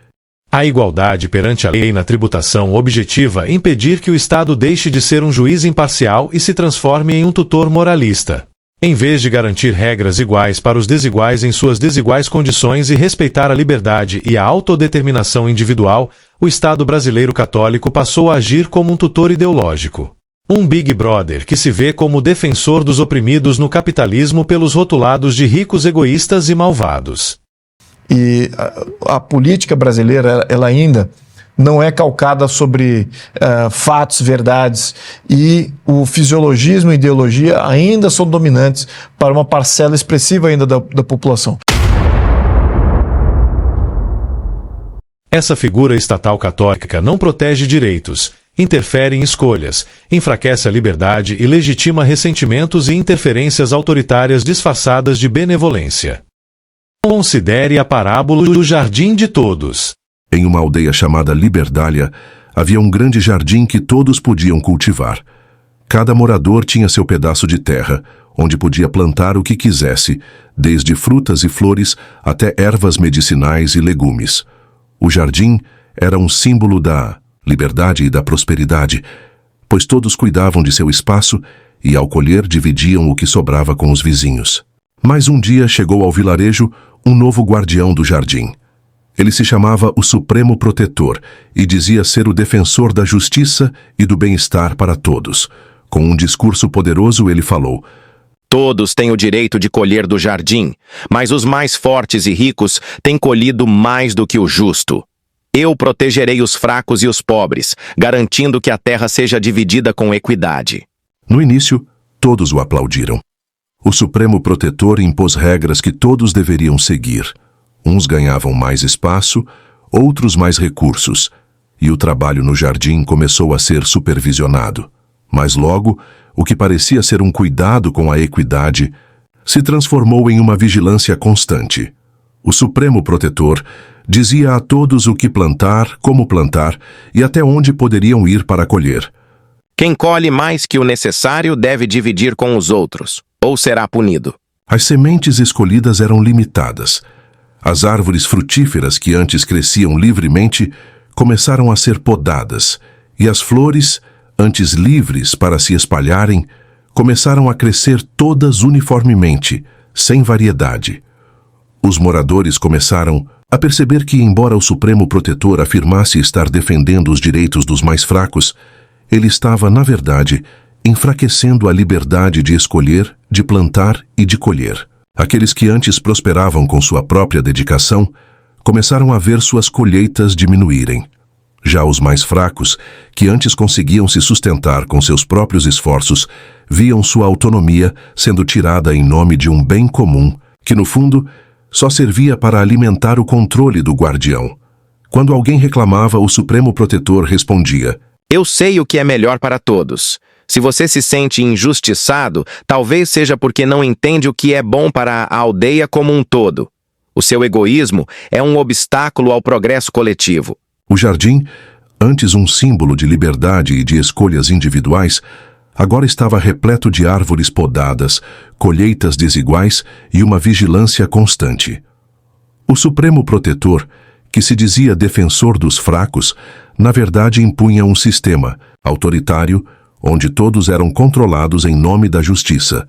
A igualdade perante a lei na tributação objetiva impedir que o Estado deixe de ser um juiz imparcial e se transforme em um tutor moralista. Em vez de garantir regras iguais para os desiguais em suas desiguais condições e respeitar a liberdade e a autodeterminação individual, o Estado brasileiro católico passou a agir como um tutor ideológico. Um Big Brother que se vê como defensor dos oprimidos no capitalismo pelos rotulados de ricos egoístas e malvados.
E a política brasileira, ela ainda não é calcada sobre fatos, verdades, e o fisiologismo e ideologia ainda são dominantes para uma parcela expressiva ainda da população.
Essa figura estatal católica não protege direitos, interfere em escolhas, enfraquece a liberdade e legitima ressentimentos e interferências autoritárias disfarçadas de benevolência. Considere a parábola do Jardim de Todos.
Em uma aldeia chamada Liberdália, havia um grande jardim que todos podiam cultivar. Cada morador tinha seu pedaço de terra, onde podia plantar o que quisesse, desde frutas e flores até ervas medicinais e legumes. O jardim era um símbolo da liberdade e da prosperidade, pois todos cuidavam de seu espaço e, ao colher, dividiam o que sobrava com os vizinhos. Mas um dia chegou ao vilarejo um novo guardião do jardim. Ele se chamava o Supremo Protetor e dizia ser o defensor da justiça e do bem-estar para todos. Com um discurso poderoso, ele falou:
Todos têm o direito de colher do jardim, mas os mais fortes e ricos têm colhido mais do que o justo. Eu protegerei os fracos e os pobres, garantindo que a terra seja dividida com equidade.
No início, todos o aplaudiram. O Supremo Protetor impôs regras que todos deveriam seguir. Uns ganhavam mais espaço, outros mais recursos, e o trabalho no jardim começou a ser supervisionado. Mas logo, o que parecia ser um cuidado com a equidade se transformou em uma vigilância constante. O Supremo Protetor dizia a todos o que plantar, como plantar e até onde poderiam ir para colher.
Quem colhe mais que o necessário deve dividir com os outros, ou será punido.
As sementes escolhidas eram limitadas. As árvores frutíferas que antes cresciam livremente começaram a ser podadas, e as flores, antes livres para se espalharem, começaram a crescer todas uniformemente, sem variedade. Os moradores começaram a perceber que, embora o Supremo Protetor afirmasse estar defendendo os direitos dos mais fracos, ele estava, na verdade, enfraquecendo a liberdade de escolher, de plantar e de colher. Aqueles que antes prosperavam com sua própria dedicação começaram a ver suas colheitas diminuírem. Já os mais fracos, que antes conseguiam se sustentar com seus próprios esforços, viam sua autonomia sendo tirada em nome de um bem comum, que, no fundo, só servia para alimentar o controle do guardião. Quando alguém reclamava, o Supremo Protetor respondia:
Eu sei o que é melhor para todos. Se você se sente injustiçado, talvez seja porque não entende o que é bom para a aldeia como um todo. O seu egoísmo é um obstáculo ao progresso coletivo.
O jardim, antes um símbolo de liberdade e de escolhas individuais, agora estava repleto de árvores podadas, colheitas desiguais e uma vigilância constante. O Supremo Protetor, que se dizia defensor dos fracos, na verdade impunha um sistema autoritário, onde todos eram controlados em nome da justiça,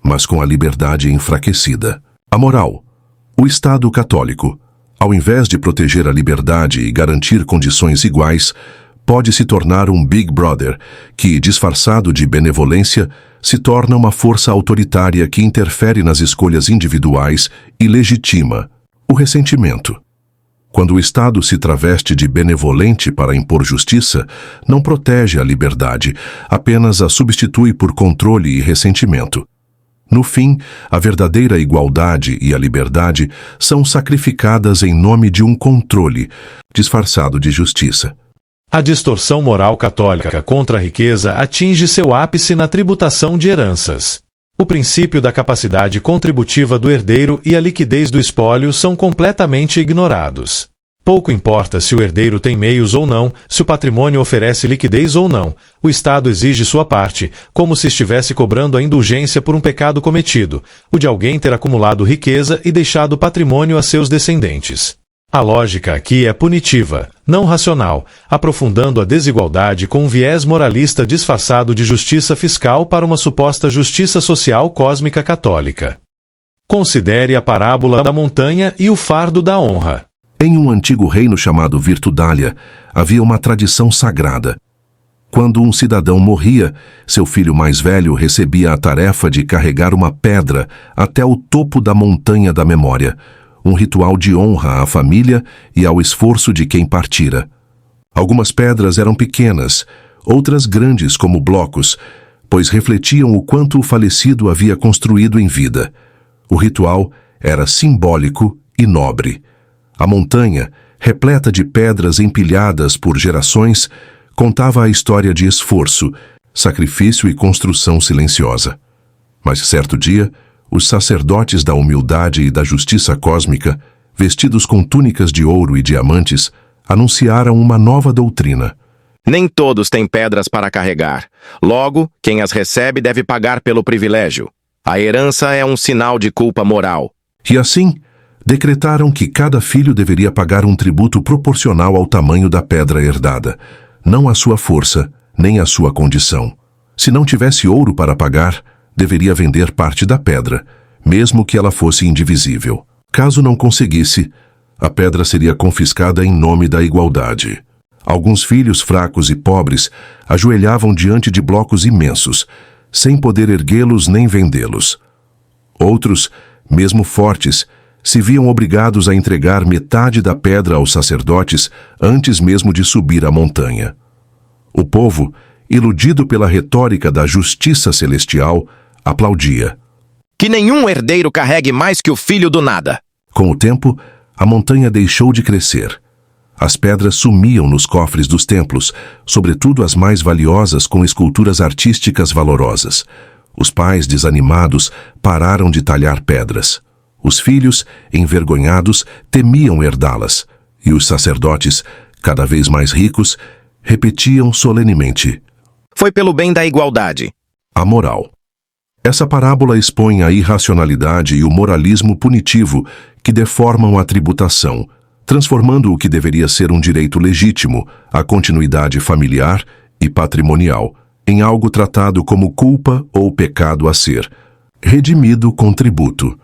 mas com a liberdade enfraquecida. A moral. O Estado católico, ao invés de proteger a liberdade e garantir condições iguais, pode se tornar um Big Brother, que, disfarçado de benevolência, se torna uma força autoritária que interfere nas escolhas individuais e legitima o ressentimento. Quando o Estado se traveste de benevolente para impor justiça, não protege a liberdade, apenas a substitui por controle e ressentimento. No fim, a verdadeira igualdade e a liberdade são sacrificadas em nome de um controle, disfarçado de justiça.
A distorção moral católica contra a riqueza atinge seu ápice na tributação de heranças. O princípio da capacidade contributiva do herdeiro e a liquidez do espólio são completamente ignorados. Pouco importa se o herdeiro tem meios ou não, se o patrimônio oferece liquidez ou não, o Estado exige sua parte, como se estivesse cobrando a indulgência por um pecado cometido, o de alguém ter acumulado riqueza e deixado patrimônio a seus descendentes. A lógica aqui é punitiva, não racional, aprofundando a desigualdade com um viés moralista disfarçado de justiça fiscal para uma suposta justiça social cósmica católica. Considere a parábola da montanha e o fardo da honra.
Em um antigo reino chamado Virtudália, havia uma tradição sagrada. Quando um cidadão morria, seu filho mais velho recebia a tarefa de carregar uma pedra até o topo da montanha da memória, um ritual de honra à família e ao esforço de quem partira. Algumas pedras eram pequenas, outras grandes como blocos, pois refletiam o quanto o falecido havia construído em vida. O ritual era simbólico e nobre. A montanha, repleta de pedras empilhadas por gerações, contava a história de esforço, sacrifício e construção silenciosa. Mas certo dia, os sacerdotes da humildade e da justiça cósmica, vestidos com túnicas de ouro e diamantes, anunciaram uma nova doutrina.
Nem todos têm pedras para carregar. Logo, quem as recebe deve pagar pelo privilégio. A herança é um sinal de culpa moral.
E assim, decretaram que cada filho deveria pagar um tributo proporcional ao tamanho da pedra herdada, não à sua força, nem à sua condição. Se não tivesse ouro para pagar, deveria vender parte da pedra, mesmo que ela fosse indivisível. Caso não conseguisse, a pedra seria confiscada em nome da igualdade. Alguns filhos fracos e pobres ajoelhavam diante de blocos imensos, sem poder erguê-los nem vendê-los. Outros, mesmo fortes, se viam obrigados a entregar metade da pedra aos sacerdotes antes mesmo de subir a montanha. O povo, iludido pela retórica da justiça celestial, aplaudia.
Que nenhum herdeiro carregue mais que o filho do nada.
Com o tempo, a montanha deixou de crescer. As pedras sumiam nos cofres dos templos, sobretudo as mais valiosas com esculturas artísticas valorosas. Os pais, desanimados, pararam de talhar pedras. Os filhos, envergonhados, temiam herdá-las. E os sacerdotes, cada vez mais ricos, repetiam solenemente:
Foi pelo bem da igualdade.
A moral. Essa parábola expõe a irracionalidade e o moralismo punitivo que deformam a tributação, transformando o que deveria ser um direito legítimo, a continuidade familiar e patrimonial, em algo tratado como culpa ou pecado a ser, redimido com tributo.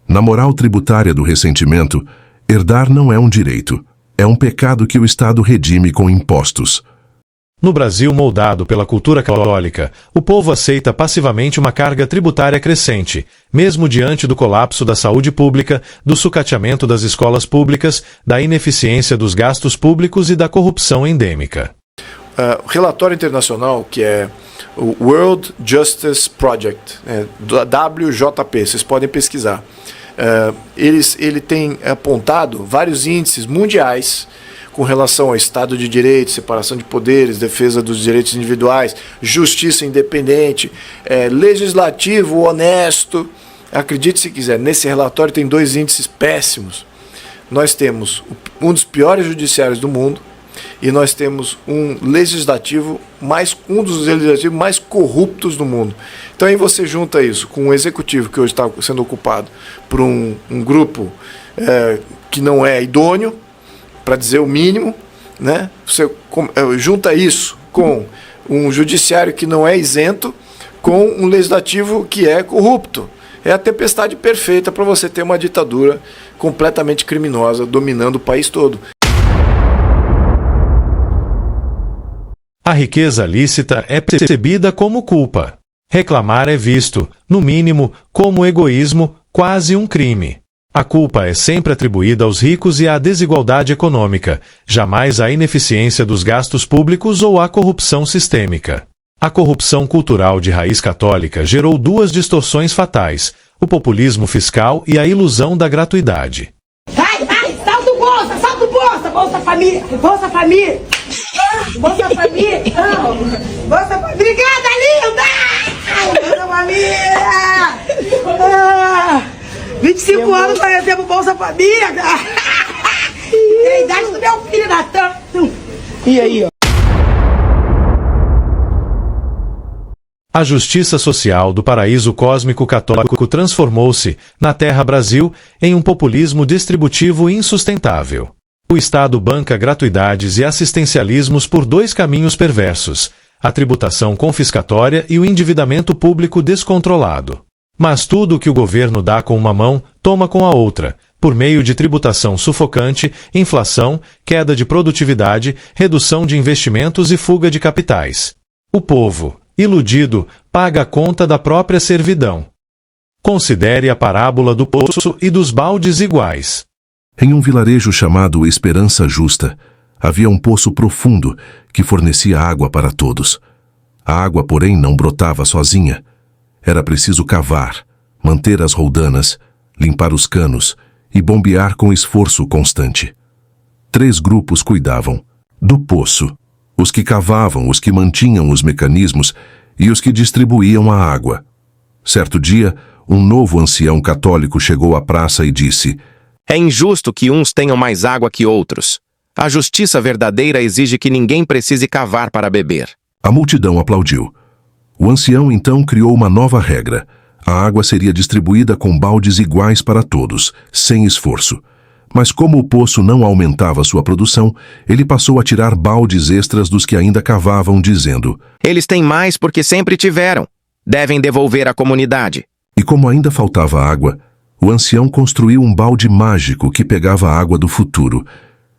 Na moral tributária do ressentimento, herdar não é um direito, é um pecado que o Estado redime com impostos.
No Brasil moldado pela cultura católica, o povo aceita passivamente uma carga tributária crescente, mesmo diante do colapso da saúde pública, do sucateamento das escolas públicas, da ineficiência dos gastos públicos e da corrupção endêmica.
O relatório internacional, que é o World Justice Project, WJP, vocês podem pesquisar. Ele tem apontado vários índices mundiais com relação ao Estado de Direito, separação de poderes, defesa dos direitos individuais, justiça independente, legislativo honesto. Acredite se quiser, nesse relatório tem 2 índices péssimos. Nós temos um dos piores judiciários do mundo e nós temos um dos legislativos mais corruptos do mundo. Então aí você junta isso com um executivo que hoje está sendo ocupado por um grupo que não é idôneo, para dizer o mínimo, né? Você junta isso com um judiciário que não é isento, com um legislativo que é corrupto. É a tempestade perfeita para você ter uma ditadura completamente criminosa dominando o país todo.
A riqueza lícita é percebida como culpa. Reclamar é visto, no mínimo, como egoísmo, quase um crime. A culpa é sempre atribuída aos ricos e à desigualdade econômica, jamais à ineficiência dos gastos públicos ou à corrupção sistêmica. A corrupção cultural de raiz católica gerou 2 distorções fatais: o populismo fiscal e a ilusão da gratuidade.
Vai, salta o Bolsa, Bolsa Família, Bolsa Família, Bolsa Família, Bolsa Família, obrigada, linda! Bolsa Família! 25 anos nós recebemos Bolsa Família! É a idade do meu filho, Natan! E aí, ó?
A justiça social do paraíso cósmico católico transformou-se, na Terra Brasil, em um populismo distributivo insustentável. O Estado banca gratuidades e assistencialismos por 2 caminhos perversos: a tributação confiscatória e o endividamento público descontrolado. Mas tudo o que o governo dá com uma mão, toma com a outra, por meio de tributação sufocante, inflação, queda de produtividade, redução de investimentos e fuga de capitais. O povo, iludido, paga a conta da própria servidão. Considere a parábola do poço e dos baldes iguais.
Em um vilarejo chamado Esperança Justa, havia um poço profundo que fornecia água para todos. A água, porém, não brotava sozinha. Era preciso cavar, manter as roldanas, limpar os canos e bombear com esforço constante. 3 grupos cuidavam do poço: os que cavavam, os que mantinham os mecanismos e os que distribuíam a água. Certo dia, um novo ancião católico chegou à praça e disse:
É injusto que uns tenham mais água que outros. A justiça verdadeira exige que ninguém precise cavar para beber.
A multidão aplaudiu. O ancião então criou uma nova regra. A água seria distribuída com baldes iguais para todos, sem esforço. Mas como o poço não aumentava sua produção, ele passou a tirar baldes extras dos que ainda cavavam, dizendo:
Eles têm mais porque sempre tiveram. Devem devolver à comunidade.
E como ainda faltava água, o ancião construiu um balde mágico que pegava a água do futuro.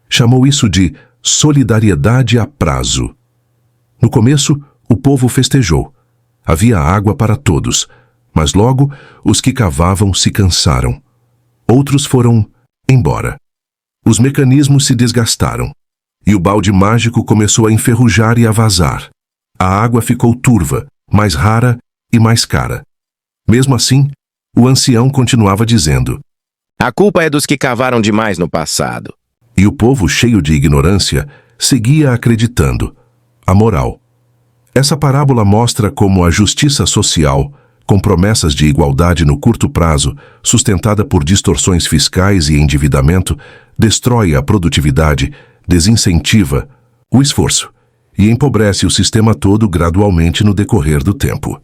Chamou isso de solidariedade a prazo. No começo, o povo festejou. Havia água para todos, Mas logo, os que cavavam se cansaram. Outros foram embora. Os mecanismos se desgastaram, e o balde mágico começou a enferrujar e a vazar. A água ficou turva, mais rara e mais cara. Mesmo assim, o ancião continuava dizendo:
A culpa é dos que cavaram demais no passado.
E o povo, cheio de ignorância, seguia acreditando. A moral. Essa parábola mostra como a justiça social, com promessas de igualdade no curto prazo, sustentada por distorções fiscais e endividamento, destrói a produtividade, desincentiva o esforço e empobrece o sistema todo gradualmente no decorrer do tempo.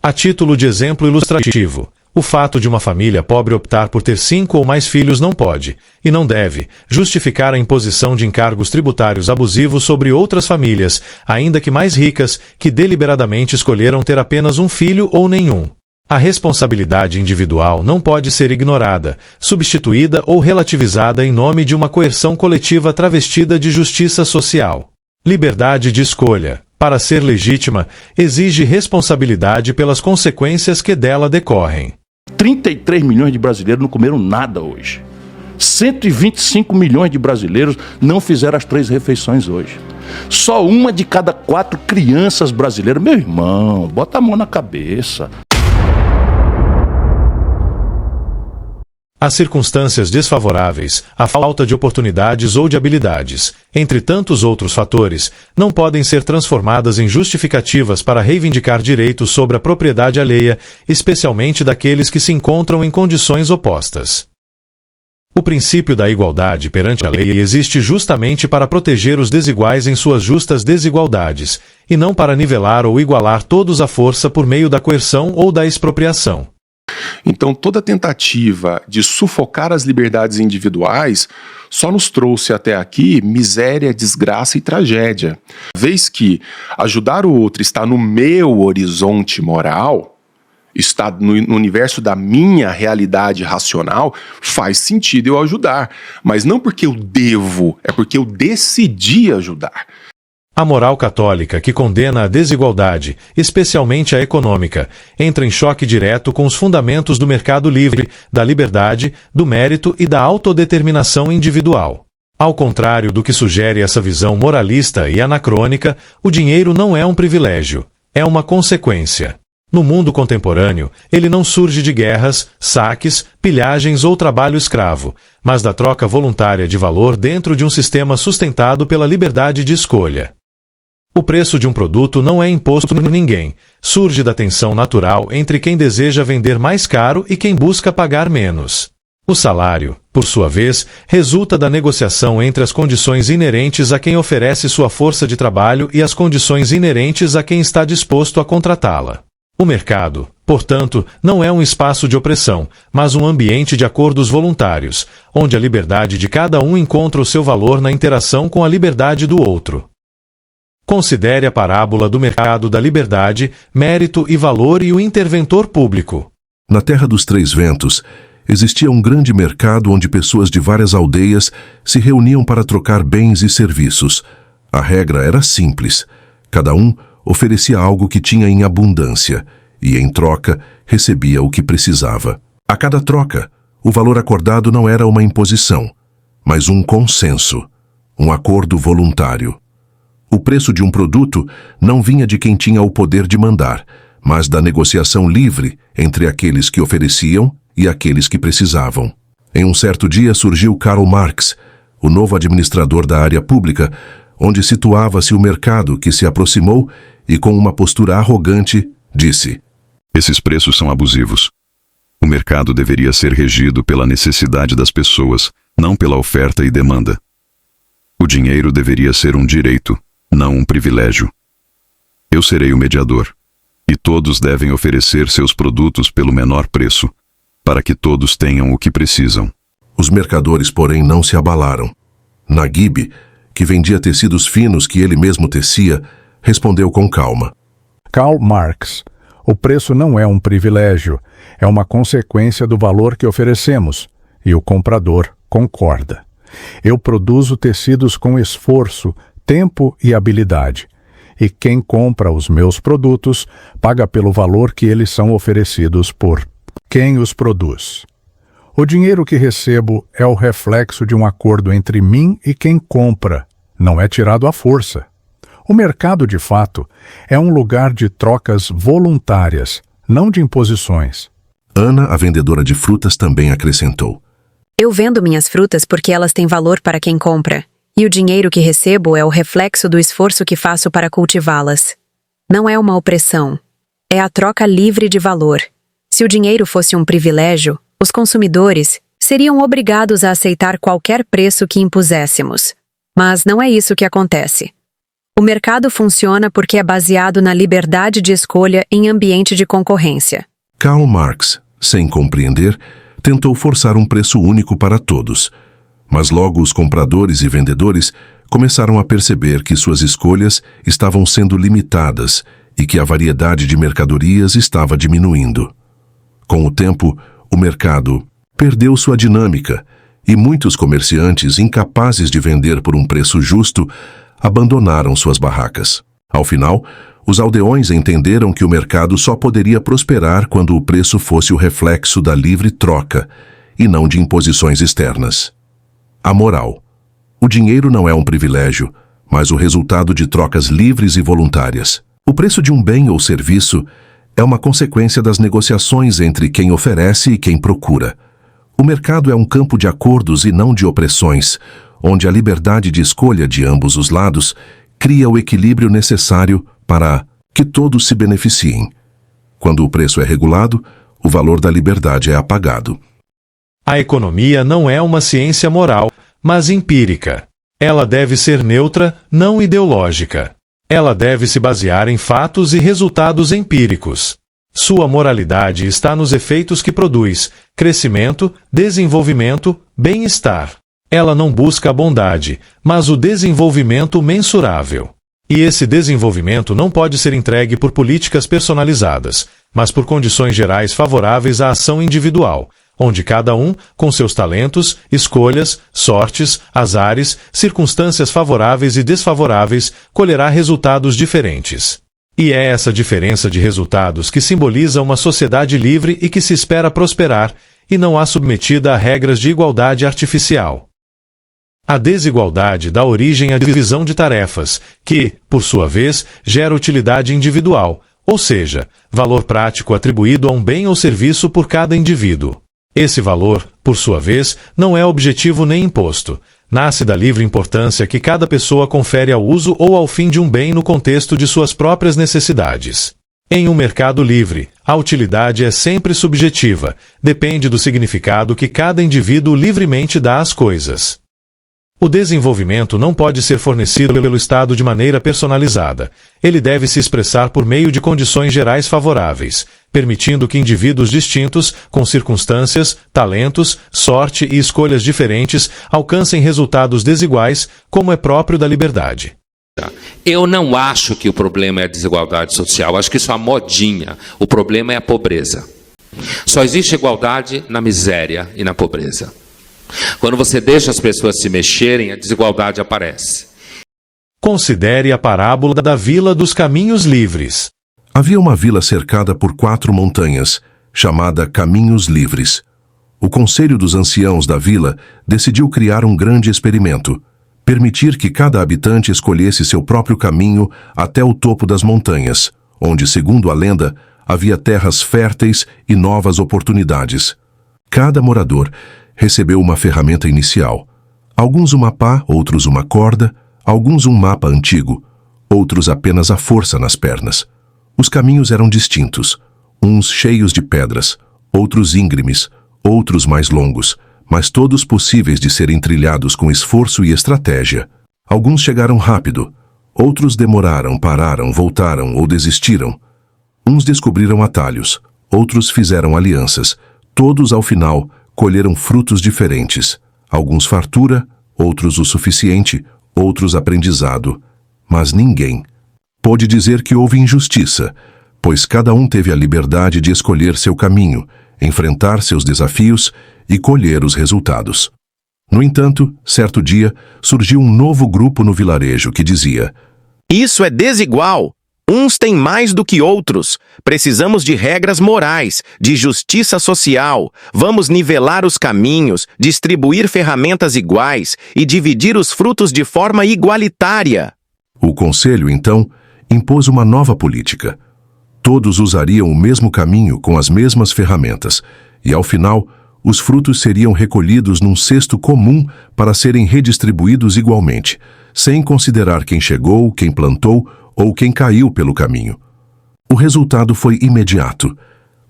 A título de exemplo ilustrativo, o fato de uma família pobre optar por ter 5 ou mais filhos não pode, e não deve, justificar a imposição de encargos tributários abusivos sobre outras famílias, ainda que mais ricas, que deliberadamente escolheram ter apenas um filho ou nenhum. A responsabilidade individual não pode ser ignorada, substituída ou relativizada em nome de uma coerção coletiva travestida de justiça social. Liberdade de escolha, para ser legítima, exige responsabilidade pelas consequências que dela decorrem.
33 milhões de brasileiros não comeram nada hoje. 125 milhões de brasileiros não fizeram as 3 refeições hoje. Só 1 de cada 4 crianças brasileiras. Meu irmão, bota a mão na cabeça.
As circunstâncias desfavoráveis, a falta de oportunidades ou de habilidades, entre tantos outros fatores, não podem ser transformadas em justificativas para reivindicar direitos sobre a propriedade alheia, especialmente daqueles que se encontram em condições opostas. O princípio da igualdade perante a lei existe justamente para proteger os desiguais em suas justas desigualdades, e não para nivelar ou igualar todos à força por meio da coerção ou da expropriação.
Então, toda tentativa de sufocar as liberdades individuais só nos trouxe até aqui miséria, desgraça e tragédia. Vez que ajudar o outro está no meu horizonte moral, está no universo da minha realidade racional, faz sentido eu ajudar. Mas não porque eu devo, é porque eu decidi ajudar.
A moral católica, que condena a desigualdade, especialmente a econômica, entra em choque direto com os fundamentos do mercado livre, da liberdade, do mérito e da autodeterminação individual. Ao contrário do que sugere essa visão moralista e anacrônica, o dinheiro não é um privilégio, é uma consequência. No mundo contemporâneo, ele não surge de guerras, saques, pilhagens ou trabalho escravo, mas da troca voluntária de valor dentro de um sistema sustentado pela liberdade de escolha. O preço de um produto não é imposto por ninguém, surge da tensão natural entre quem deseja vender mais caro e quem busca pagar menos. O salário, por sua vez, resulta da negociação entre as condições inerentes a quem oferece sua força de trabalho e as condições inerentes a quem está disposto a contratá-la. O mercado, portanto, não é um espaço de opressão, mas um ambiente de acordos voluntários, onde a liberdade de cada um encontra o seu valor na interação com a liberdade do outro. Considere a parábola do mercado da liberdade, mérito e valor e o interventor público.
Na Terra dos Três Ventos, existia um grande mercado onde pessoas de várias aldeias se reuniam para trocar bens e serviços. A regra era simples. Cada um oferecia algo que tinha em abundância e, em troca, recebia o que precisava. A cada troca, o valor acordado não era uma imposição, mas um consenso, um acordo voluntário. O preço de um produto não vinha de quem tinha o poder de mandar, mas da negociação livre entre aqueles que ofereciam e aqueles que precisavam. Em um certo dia surgiu Karl Marx, o novo administrador da área pública, onde situava-se o mercado, que se aproximou e, com uma postura arrogante, disse:
Esses preços são abusivos. O mercado deveria ser regido pela necessidade das pessoas, não pela oferta e demanda. O dinheiro deveria ser um direito, não um privilégio. Eu serei o mediador, e todos devem oferecer seus produtos pelo menor preço, para que todos tenham o que precisam.
Os mercadores, porém, não se abalaram. Naguib, que vendia tecidos finos que ele mesmo tecia, respondeu com calma:
Karl Marx, o preço não é um privilégio, é uma consequência do valor que oferecemos, e o comprador concorda. Eu produzo tecidos com esforço, tempo e habilidade, e quem compra os meus produtos paga pelo valor que eles são oferecidos por quem os produz. O dinheiro que recebo é o reflexo de um acordo entre mim e quem compra, não é tirado à força. O mercado, de fato, é um lugar de trocas voluntárias, não de imposições.
Ana, a vendedora de frutas, também acrescentou.
Eu vendo minhas frutas porque elas têm valor para quem compra, e o dinheiro que recebo é o reflexo do esforço que faço para cultivá-las. Não é uma opressão. É a troca livre de valor. Se o dinheiro fosse um privilégio, os consumidores seriam obrigados a aceitar qualquer preço que impuséssemos. Mas não é isso que acontece. O mercado funciona porque é baseado na liberdade de escolha em ambiente de concorrência.
Karl Marx, sem compreender, tentou forçar um preço único para todos. Mas logo os compradores e vendedores começaram a perceber que suas escolhas estavam sendo limitadas e que a variedade de mercadorias estava diminuindo. Com o tempo, o mercado perdeu sua dinâmica e muitos comerciantes, incapazes de vender por um preço justo, abandonaram suas barracas. Ao final, os aldeões entenderam que o mercado só poderia prosperar quando o preço fosse o reflexo da livre troca e não de imposições externas. A moral. O dinheiro não é um privilégio, mas o resultado de trocas livres e voluntárias. O preço de um bem ou serviço é uma consequência das negociações entre quem oferece e quem procura. O mercado é um campo de acordos e não de opressões, onde a liberdade de escolha de ambos os lados cria o equilíbrio necessário para que todos se beneficiem. Quando o preço é regulado, o valor da liberdade é apagado.
A economia não é uma ciência moral, mas empírica. Ela deve ser neutra, não ideológica. Ela deve se basear em fatos e resultados empíricos. Sua moralidade está nos efeitos que produz: crescimento, desenvolvimento, bem-estar. Ela não busca a bondade, mas o desenvolvimento mensurável. E esse desenvolvimento não pode ser entregue por políticas personalizadas, mas por condições gerais favoráveis à ação individual, onde cada um, com seus talentos, escolhas, sortes, azares, circunstâncias favoráveis e desfavoráveis, colherá resultados diferentes. E é essa diferença de resultados que simboliza uma sociedade livre e que se espera prosperar, e não há submetida a regras de igualdade artificial. A desigualdade dá origem à divisão de tarefas, que, por sua vez, gera utilidade individual, ou seja, valor prático atribuído a um bem ou serviço por cada indivíduo. Esse valor, por sua vez, não é objetivo nem imposto. Nasce da livre importância que cada pessoa confere ao uso ou ao fim de um bem no contexto de suas próprias necessidades. Em um mercado livre, a utilidade é sempre subjetiva, depende do significado que cada indivíduo livremente dá às coisas. O desenvolvimento não pode ser fornecido pelo Estado de maneira personalizada. Ele deve se expressar por meio de condições gerais favoráveis, permitindo que indivíduos distintos, com circunstâncias, talentos, sorte e escolhas diferentes, alcancem resultados desiguais, como é próprio da liberdade.
Eu não acho que o problema é a desigualdade social, acho que isso é uma modinha. O problema é a pobreza. Só existe igualdade na miséria e na pobreza. Quando você deixa as pessoas se mexerem, a desigualdade aparece.
Considere a parábola da Vila dos Caminhos Livres.
Havia uma vila cercada por 4 montanhas, chamada Caminhos Livres. O conselho dos anciãos da vila decidiu criar um grande experimento, permitir que cada habitante escolhesse seu próprio caminho até o topo das montanhas, onde, segundo a lenda, havia terras férteis e novas oportunidades. Cada morador recebeu uma ferramenta inicial. Alguns uma pá, outros uma corda, alguns um mapa antigo, outros apenas a força nas pernas. Os caminhos eram distintos, uns cheios de pedras, outros íngremes, outros mais longos, mas todos possíveis de serem trilhados com esforço e estratégia. Alguns chegaram rápido, outros demoraram, pararam, voltaram ou desistiram. Uns descobriram atalhos, outros fizeram alianças. Todos, ao final, colheram frutos diferentes, alguns fartura, outros o suficiente, outros aprendizado, mas ninguém pôde dizer que houve injustiça, pois cada um teve a liberdade de escolher seu caminho, enfrentar seus desafios e colher os resultados. No entanto, certo dia, surgiu um novo grupo no vilarejo que dizia:
Isso é desigual. Uns têm mais do que outros. Precisamos de regras morais, de justiça social. Vamos nivelar os caminhos, distribuir ferramentas iguais e dividir os frutos de forma igualitária.
O Conselho, então, impôs uma nova política. Todos usariam o mesmo caminho com as mesmas ferramentas, e, ao final, os frutos seriam recolhidos num cesto comum para serem redistribuídos igualmente, sem considerar quem chegou, quem plantou ou quem caiu pelo caminho. O resultado foi imediato.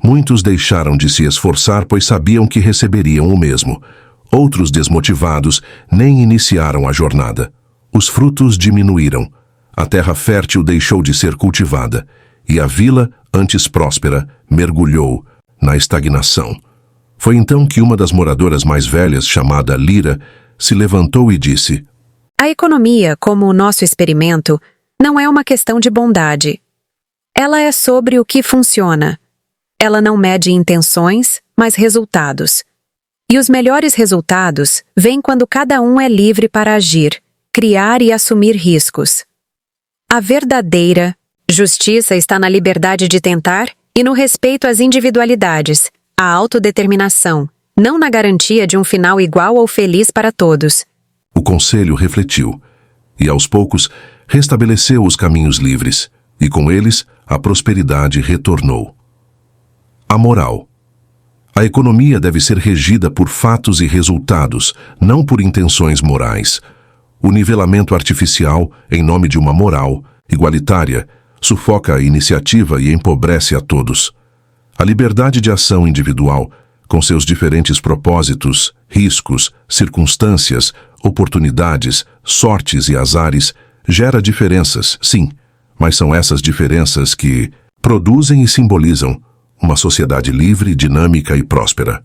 Muitos deixaram de se esforçar, pois sabiam que receberiam o mesmo. Outros, desmotivados, nem iniciaram a jornada. Os frutos diminuíram. A terra fértil deixou de ser cultivada, e a vila, antes próspera, mergulhou na estagnação. Foi então que uma das moradoras mais velhas, chamada Lira, se levantou e disse:
A economia, como o nosso experimento, não é uma questão de bondade. Ela é sobre o que funciona. Ela não mede intenções, mas resultados. E os melhores resultados vêm quando cada um é livre para agir, criar e assumir riscos. A verdadeira justiça está na liberdade de tentar e no respeito às individualidades, à autodeterminação, não na garantia de um final igual ou feliz para todos.
O Conselho refletiu, e aos poucos restabeleceu os caminhos livres, e com eles a prosperidade retornou. A moral. A economia deve ser regida por fatos e resultados, não por intenções morais. O nivelamento artificial, em nome de uma moral igualitária, sufoca a iniciativa e empobrece a todos. A liberdade de ação individual, com seus diferentes propósitos, riscos, circunstâncias, oportunidades, sortes e azares, gera diferenças, sim, mas são essas diferenças que produzem e simbolizam uma sociedade livre, dinâmica e próspera.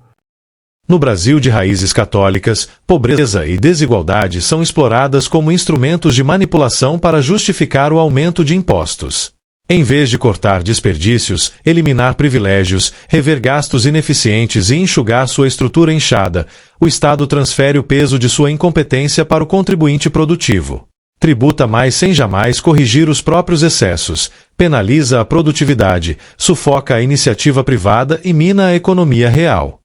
No Brasil de raízes católicas, pobreza e desigualdade são exploradas como instrumentos de manipulação para justificar o aumento de impostos. Em vez de cortar desperdícios, eliminar privilégios, rever gastos ineficientes e enxugar sua estrutura inchada, o Estado transfere o peso de sua incompetência para o contribuinte produtivo. Tributa mais sem jamais corrigir os próprios excessos, penaliza a produtividade, sufoca a iniciativa privada e mina a economia real.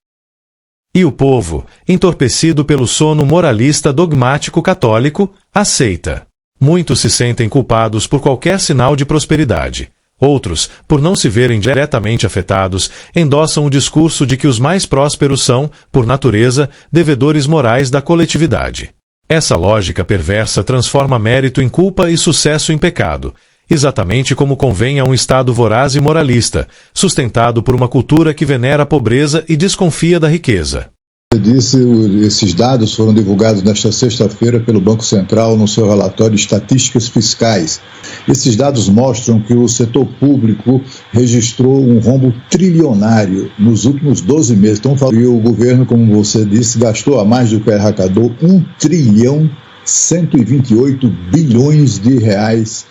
E o povo, entorpecido pelo sono moralista dogmático católico, aceita. Muitos se sentem culpados por qualquer sinal de prosperidade. Outros, por não se verem diretamente afetados, endossam o discurso de que os mais prósperos são, por natureza, devedores morais da coletividade. Essa lógica perversa transforma mérito em culpa e sucesso em pecado, exatamente como convém a um Estado voraz e moralista, sustentado por uma cultura que venera a pobreza e desconfia da riqueza.
Esses dados foram divulgados nesta sexta-feira pelo Banco Central no seu relatório de estatísticas fiscais. Esses dados mostram que o setor público registrou um rombo trilionário nos últimos 12 meses. Então, e o governo, como você disse, gastou a mais do que arrecadou 1.128 bilhões de reais.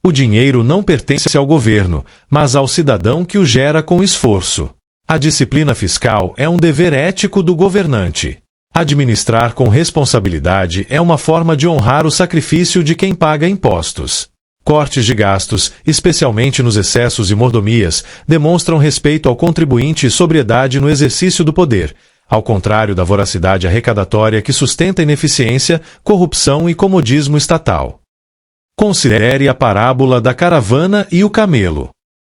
O dinheiro não pertence ao governo, mas ao cidadão que o gera com esforço. A disciplina fiscal é um dever ético do governante. Administrar com responsabilidade é uma forma de honrar o sacrifício de quem paga impostos. Cortes de gastos, especialmente nos excessos e mordomias, demonstram respeito ao contribuinte e sobriedade no exercício do poder, ao contrário da voracidade arrecadatória que sustenta ineficiência, corrupção e comodismo estatal. Considere a parábola da caravana e o camelo.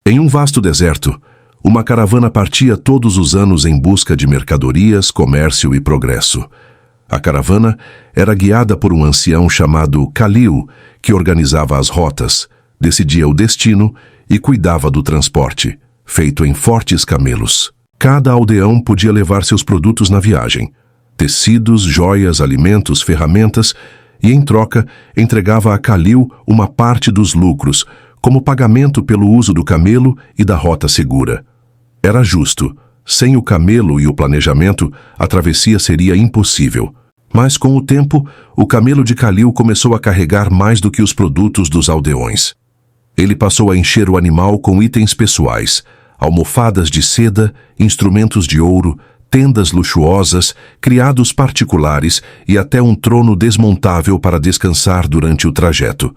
Em um vasto deserto, uma caravana partia todos os anos em busca de mercadorias, comércio e progresso. A caravana era guiada por um ancião chamado Calil, que organizava as rotas, decidia o destino e cuidava do transporte, feito em fortes camelos. Cada aldeão podia levar seus produtos na viagem: tecidos, joias, alimentos, ferramentas, e em troca entregava a Calil uma parte dos lucros, como pagamento pelo uso do camelo e da rota segura. Era justo. Sem o camelo e o planejamento, a travessia seria impossível. Mas com o tempo, o camelo de Calil começou a carregar mais do que os produtos dos aldeões. Ele passou a encher o animal com itens pessoais: almofadas de seda, instrumentos de ouro, tendas luxuosas, criados particulares e até um trono desmontável para descansar durante o trajeto.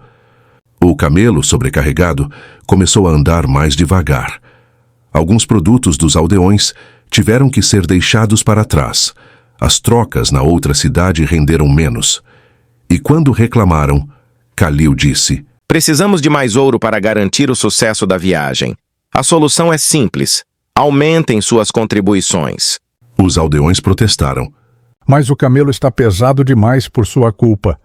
O camelo, sobrecarregado, começou a andar mais devagar. Alguns produtos dos aldeões tiveram que ser deixados para trás. As trocas na outra cidade renderam menos. E quando reclamaram, Kalil disse:
Precisamos de mais ouro para garantir o sucesso da viagem. A solução é simples. Aumentem suas contribuições.
Os aldeões protestaram.
Mas o camelo está pesado demais por sua culpa.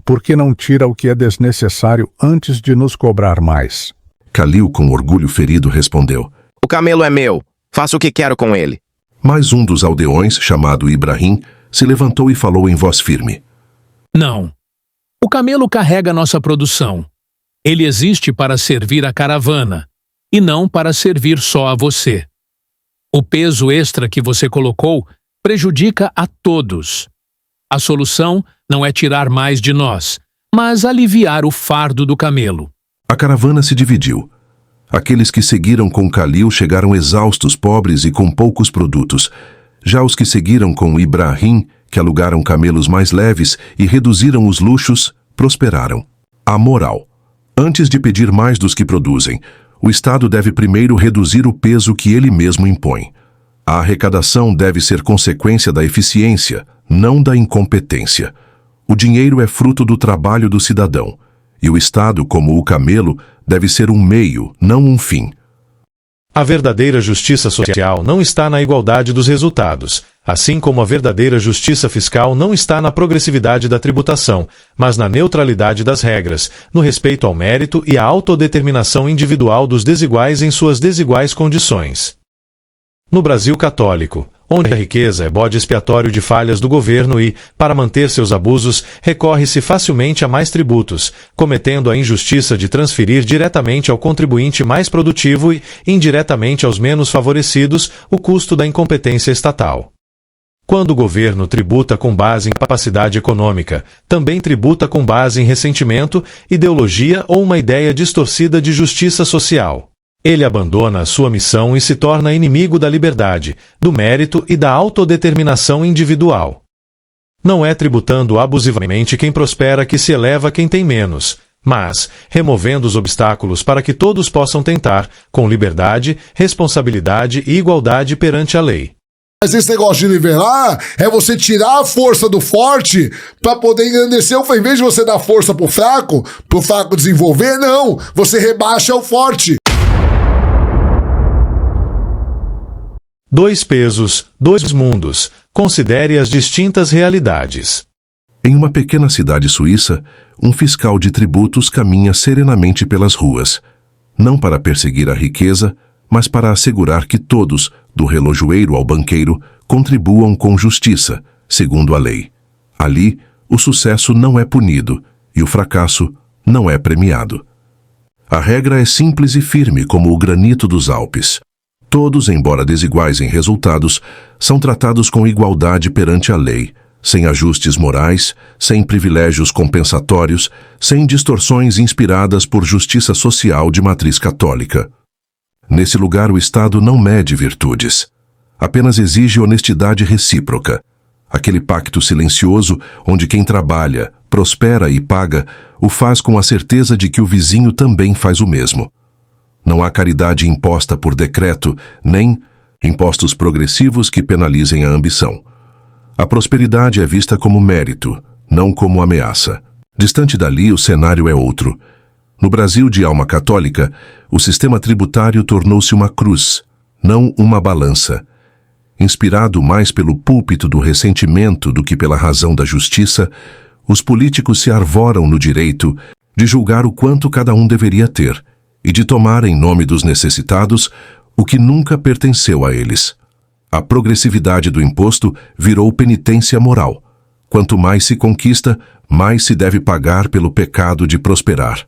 Por que não tira o que é desnecessário antes de nos cobrar mais?
Kalil, com orgulho ferido, respondeu:
O camelo é meu. Faça o que quero com ele.
Mas um dos aldeões, chamado Ibrahim, se levantou e falou em voz firme:
Não. O camelo carrega nossa produção. Ele existe para servir a caravana, e não para servir só a você. O peso extra que você colocou prejudica a todos. A solução não é tirar mais de nós, mas aliviar o fardo do camelo.
A caravana se dividiu. Aqueles que seguiram com Kalil chegaram exaustos, pobres e com poucos produtos. Já os que seguiram com Ibrahim, que alugaram camelos mais leves e reduziram os luxos, prosperaram. A moral: antes de pedir mais dos que produzem, o Estado deve primeiro reduzir o peso que ele mesmo impõe. A arrecadação deve ser consequência da eficiência, não da incompetência. O dinheiro é fruto do trabalho do cidadão, e o Estado, como o camelo, deve ser um meio, não um fim.
A verdadeira justiça social não está na igualdade dos resultados, assim como a verdadeira justiça fiscal não está na progressividade da tributação, mas na neutralidade das regras, no respeito ao mérito e à autodeterminação individual dos desiguais em suas desiguais condições. No Brasil católico, onde a riqueza é bode expiatório de falhas do governo e, para manter seus abusos, recorre-se facilmente a mais tributos, cometendo a injustiça de transferir diretamente ao contribuinte mais produtivo e, indiretamente aos menos favorecidos, o custo da incompetência estatal. Quando o governo tributa com base em capacidade econômica, também tributa com base em ressentimento, ideologia ou uma ideia distorcida de justiça social. Ele abandona a sua missão e se torna inimigo da liberdade, do mérito e da autodeterminação individual. Não é tributando abusivamente quem prospera que se eleva quem tem menos, mas removendo os obstáculos para que todos possam tentar, com liberdade, responsabilidade e igualdade perante a lei.
Mas esse negócio de nivelar é você tirar a força do forte para poder engrandecer. Em vez de você dar força pro fraco desenvolver, não. Você rebaixa o forte.
2 pesos, 2 mundos. Considere as distintas realidades.
Em uma pequena cidade suíça, um fiscal de tributos caminha serenamente pelas ruas, não para perseguir a riqueza, mas para assegurar que todos, do relojoeiro ao banqueiro, contribuam com justiça, segundo a lei. Ali, o sucesso não é punido e o fracasso não é premiado. A regra é simples e firme como o granito dos Alpes. Todos, embora desiguais em resultados, são tratados com igualdade perante a lei, sem ajustes morais, sem privilégios compensatórios, sem distorções inspiradas por justiça social de matriz católica. Nesse lugar, o Estado não mede virtudes. Apenas exige honestidade recíproca. Aquele pacto silencioso onde quem trabalha, prospera e paga, o faz com a certeza de que o vizinho também faz o mesmo. Não há caridade imposta por decreto, nem impostos progressivos que penalizem a ambição. A prosperidade é vista como mérito, não como ameaça. Distante dali, o cenário é outro. No Brasil de alma católica, o sistema tributário tornou-se uma cruz, não uma balança. Inspirado mais pelo púlpito do ressentimento do que pela razão da justiça, os políticos se arvoram no direito de julgar o quanto cada um deveria ter e de tomar em nome dos necessitados o que nunca pertenceu a eles. A progressividade do imposto virou penitência moral. Quanto mais se conquista, mais se deve pagar pelo pecado de prosperar.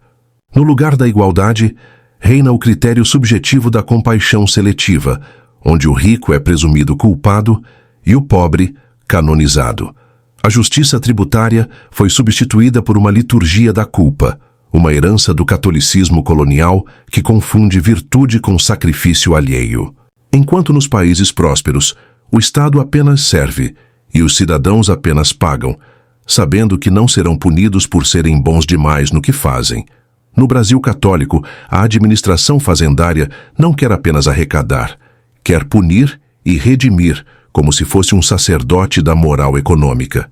No lugar da igualdade, reina o critério subjetivo da compaixão seletiva, onde o rico é presumido culpado e o pobre canonizado. A justiça tributária foi substituída por uma liturgia da culpa, uma herança do catolicismo colonial que confunde virtude com sacrifício alheio. Enquanto nos países prósperos, o Estado apenas serve e os cidadãos apenas pagam, sabendo que não serão punidos por serem bons demais no que fazem. No Brasil católico, a administração fazendária não quer apenas arrecadar, quer punir e redimir, como se fosse um sacerdote da moral econômica.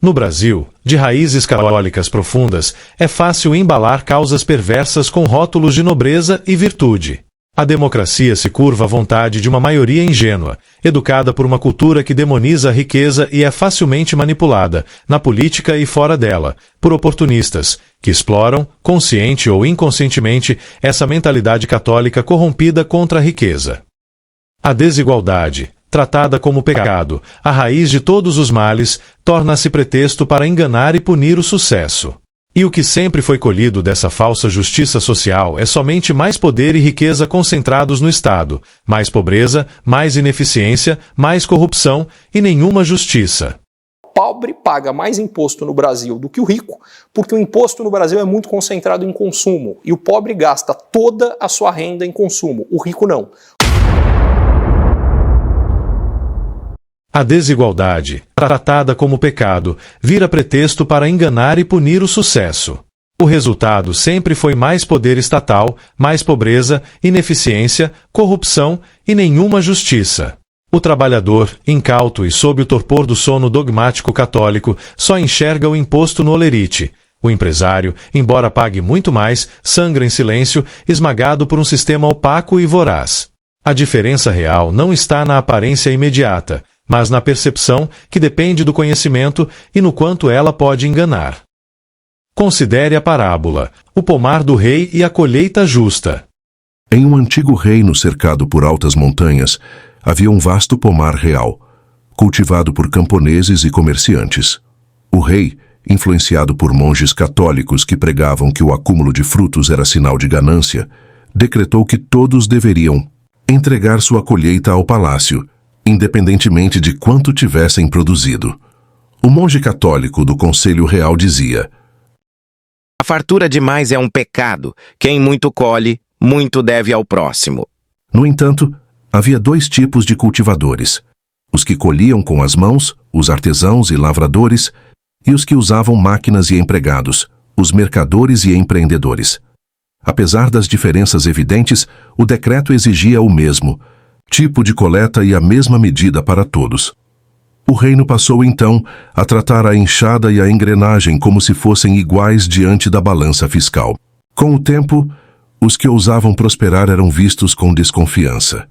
No Brasil, de raízes católicas profundas, é fácil embalar causas perversas com rótulos de nobreza e virtude. A democracia se curva à vontade de uma maioria ingênua, educada por uma cultura que demoniza a riqueza e é facilmente manipulada, na política e fora dela, por oportunistas, que exploram, consciente ou inconscientemente, essa mentalidade católica corrompida contra a riqueza. A desigualdade, tratada como pecado, a raiz de todos os males, torna-se pretexto para enganar e punir o sucesso. E o que sempre foi colhido dessa falsa justiça social é somente mais poder e riqueza concentrados no Estado, mais pobreza, mais ineficiência, mais corrupção e nenhuma justiça.
O pobre paga mais imposto no Brasil do que o rico, porque o imposto no Brasil é muito concentrado em consumo, e o pobre gasta toda a sua renda em consumo, o rico não.
A desigualdade, tratada como pecado, vira pretexto para enganar e punir o sucesso. O resultado sempre foi mais poder estatal, mais pobreza, ineficiência, corrupção e nenhuma justiça. O trabalhador, incauto e sob o torpor do sono dogmático católico, só enxerga o imposto no olerite. O empresário, embora pague muito mais, sangra em silêncio, esmagado por um sistema opaco e voraz. A diferença real não está na aparência imediata, mas na percepção, que depende do conhecimento, e no quanto ela pode enganar. Considere a parábola, o pomar do rei e a colheita justa.
Em um antigo reino cercado por altas montanhas, havia um vasto pomar real, cultivado por camponeses e comerciantes. O rei, influenciado por monges católicos que pregavam que o acúmulo de frutos era sinal de ganância, decretou que todos deveriam entregar sua colheita ao palácio, independentemente de quanto tivessem produzido. O monge católico do Conselho Real dizia:
a fartura demais é um pecado. Quem muito colhe, muito deve ao próximo.
No entanto, havia dois tipos de cultivadores: os que colhiam com as mãos, os artesãos e lavradores, e os que usavam máquinas e empregados, os mercadores e empreendedores. Apesar das diferenças evidentes, o decreto exigia o mesmo tipo de coleta e a mesma medida para todos. O reino passou então a tratar a enxada e a engrenagem como se fossem iguais diante da balança fiscal. Com o tempo, os que ousavam prosperar eram vistos com desconfiança.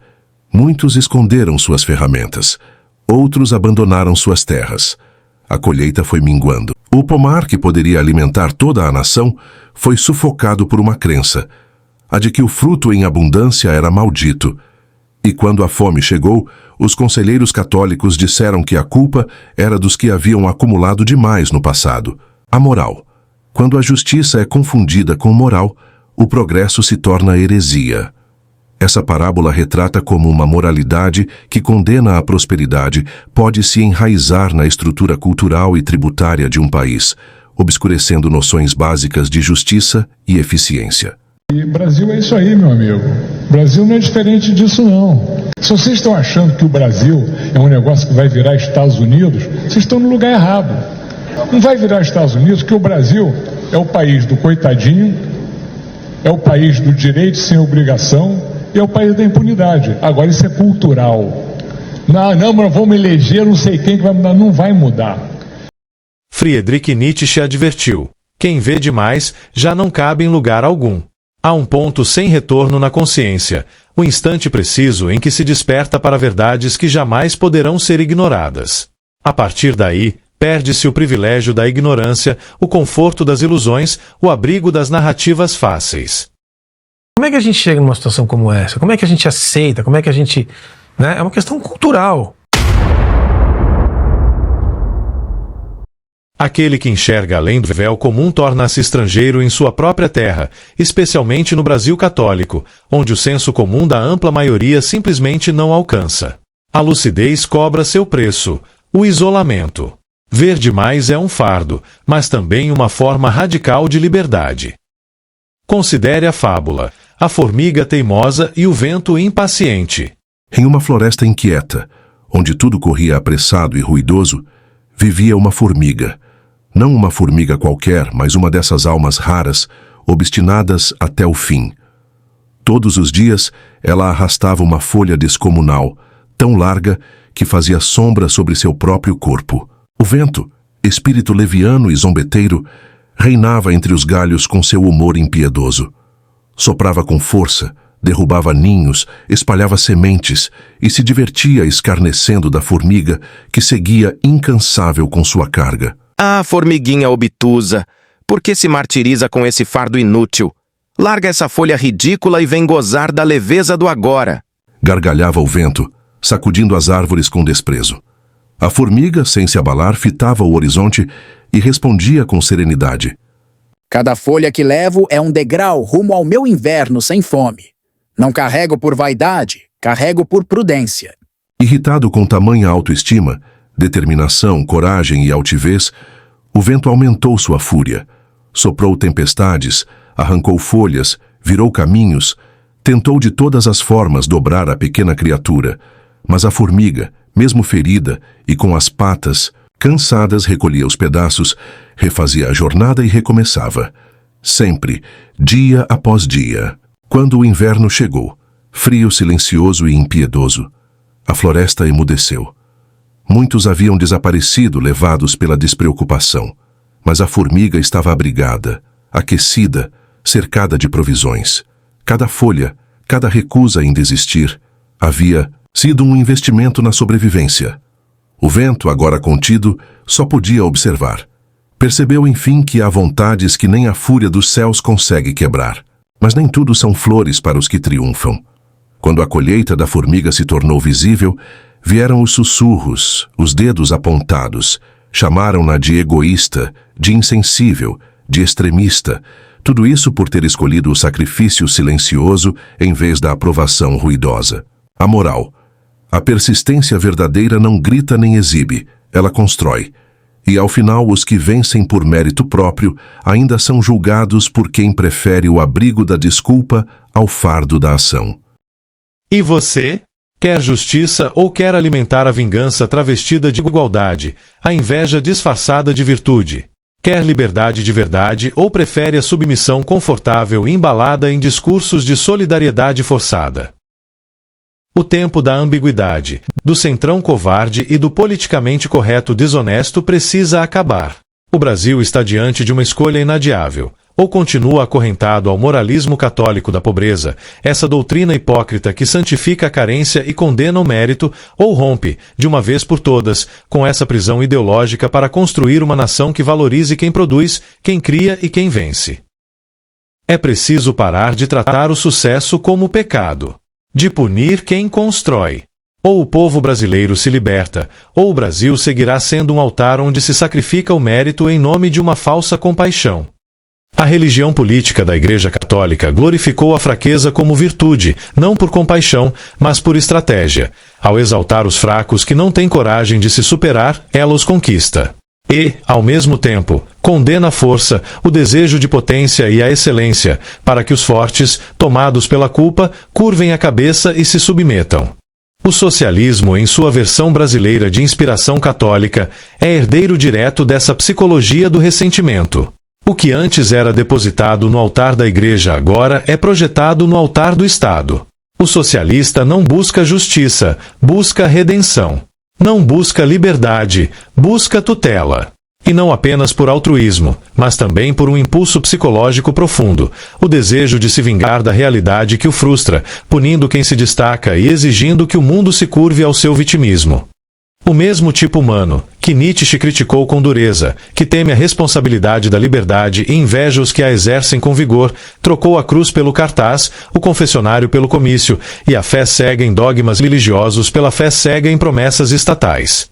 Muitos esconderam suas ferramentas, outros abandonaram suas terras. A colheita foi minguando. O pomar, que poderia alimentar toda a nação, foi sufocado por uma crença, a de que o fruto em abundância era maldito. E quando a fome chegou, os conselheiros católicos disseram que a culpa era dos que haviam acumulado demais no passado. A moral. Quando a justiça é confundida com moral, o progresso se torna heresia. Essa parábola retrata como uma moralidade que condena a prosperidade pode se enraizar na estrutura cultural e tributária de um país, obscurecendo noções básicas de justiça e eficiência.
E Brasil é isso aí, meu amigo. O Brasil não é diferente disso, não. Se vocês estão achando que o Brasil é um negócio que vai virar Estados Unidos, vocês estão no lugar errado. Não vai virar Estados Unidos, porque o Brasil é o país do coitadinho, é o país do direito sem obrigação e é o país da impunidade. Agora, isso é cultural. Não, mas vamos eleger não sei quem que vai mudar. Não vai mudar.
Friedrich Nietzsche advertiu: quem vê demais já não cabe em lugar algum. Há um ponto sem retorno na consciência, o instante preciso em que se desperta para verdades que jamais poderão ser ignoradas. A partir daí, perde-se o privilégio da ignorância, o conforto das ilusões, o abrigo das narrativas fáceis.
Como é que a gente chega numa situação como essa? Como é que a gente aceita? Como é que a gente... É uma questão cultural.
Aquele que enxerga além do véu comum torna-se estrangeiro em sua própria terra, especialmente no Brasil católico, onde o senso comum da ampla maioria simplesmente não alcança. A lucidez cobra seu preço, o isolamento. Ver demais é um fardo, mas também uma forma radical de liberdade. Considere a fábula, a formiga teimosa e o vento impaciente.
Em uma floresta inquieta, onde tudo corria apressado e ruidoso, vivia uma formiga. Não uma formiga qualquer, mas uma dessas almas raras, obstinadas até o fim. Todos os dias, ela arrastava uma folha descomunal, tão larga que fazia sombra sobre seu próprio corpo. O vento, espírito leviano e zombeteiro, reinava entre os galhos com seu humor impiedoso. Soprava com força, derrubava ninhos, espalhava sementes e se divertia escarnecendo da formiga que seguia incansável com sua carga.
Ah, formiguinha obtusa, por que se martiriza com esse fardo inútil? Larga essa folha ridícula e vem gozar da leveza do agora.
Gargalhava o vento, sacudindo as árvores com desprezo. A formiga, sem se abalar, fitava o horizonte e respondia com serenidade.
Cada folha que levo é um degrau rumo ao meu inverno sem fome. Não carrego por vaidade, carrego por prudência.
Irritado com tamanha autoestima, determinação, coragem e altivez, o vento aumentou sua fúria. Soprou tempestades, arrancou folhas, virou caminhos, tentou de todas as formas dobrar a pequena criatura, mas a formiga, mesmo ferida e com as patas cansadas, recolhia os pedaços, refazia a jornada e recomeçava. Sempre, dia após dia. Quando o inverno chegou, frio, silencioso e impiedoso, a floresta emudeceu. Muitos haviam desaparecido, levados pela despreocupação, mas a formiga estava abrigada, aquecida, cercada de provisões. Cada folha, cada recusa em desistir, havia sido um investimento na sobrevivência. O vento, agora contido, só podia observar. Percebeu, enfim, que há vontades que nem a fúria dos céus consegue quebrar. Mas nem tudo são flores para os que triunfam. Quando a colheita da formiga se tornou visível, vieram os sussurros, os dedos apontados, chamaram-na de egoísta, de insensível, de extremista, tudo isso por ter escolhido o sacrifício silencioso em vez da aprovação ruidosa. A moral. A persistência verdadeira não grita nem exibe, ela constrói. E ao final os que vencem por mérito próprio ainda são julgados por quem prefere o abrigo da desculpa ao fardo da ação.
E você? Quer justiça ou quer alimentar a vingança travestida de igualdade, a inveja disfarçada de virtude? Quer liberdade de verdade ou prefere a submissão confortável embalada em discursos de solidariedade forçada? O tempo da ambiguidade, do centrão covarde e do politicamente correto desonesto precisa acabar. O Brasil está diante de uma escolha inadiável. Ou continua acorrentado ao moralismo católico da pobreza, essa doutrina hipócrita que santifica a carência e condena o mérito, ou rompe, de uma vez por todas, com essa prisão ideológica para construir uma nação que valorize quem produz, quem cria e quem vence. É preciso parar de tratar o sucesso como pecado, de punir quem constrói. Ou o povo brasileiro se liberta, ou o Brasil seguirá sendo um altar onde se sacrifica o mérito em nome de uma falsa compaixão. A religião política da Igreja Católica glorificou a fraqueza como virtude, não por compaixão, mas por estratégia. Ao exaltar os fracos que não têm coragem de se superar, ela os conquista. E, ao mesmo tempo, condena a força, o desejo de potência e a excelência, para que os fortes, tomados pela culpa, curvem a cabeça e se submetam. O socialismo, em sua versão brasileira de inspiração católica, é herdeiro direto dessa psicologia do ressentimento. O que antes era depositado no altar da Igreja agora é projetado no altar do Estado. O socialista não busca justiça, busca redenção. Não busca liberdade, busca tutela. E não apenas por altruísmo, mas também por um impulso psicológico profundo, o desejo de se vingar da realidade que o frustra, punindo quem se destaca e exigindo que o mundo se curve ao seu vitimismo. O mesmo tipo humano, que Nietzsche criticou com dureza, que teme a responsabilidade da liberdade e inveja os que a exercem com vigor, trocou a cruz pelo cartaz, o confessionário pelo comício, e a fé cega em dogmas religiosos pela fé cega em promessas estatais.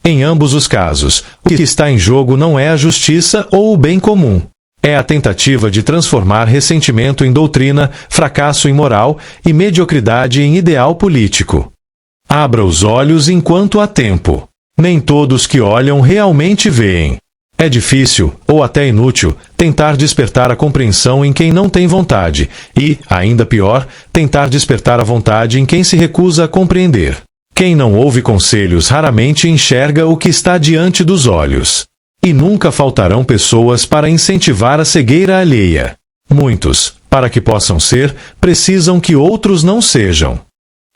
Em ambos os casos, o que está em jogo não é a justiça ou o bem comum. É a tentativa de transformar ressentimento em doutrina, fracasso em moral e mediocridade em ideal político. Abra os olhos enquanto há tempo. Nem todos que olham realmente veem. É difícil, ou até inútil, tentar despertar a compreensão em quem não tem vontade e, ainda pior, tentar despertar a vontade em quem se recusa a compreender. Quem não ouve conselhos raramente enxerga o que está diante dos olhos. E nunca faltarão pessoas para incentivar a cegueira alheia. Muitos, para que possam ser, precisam que outros não sejam.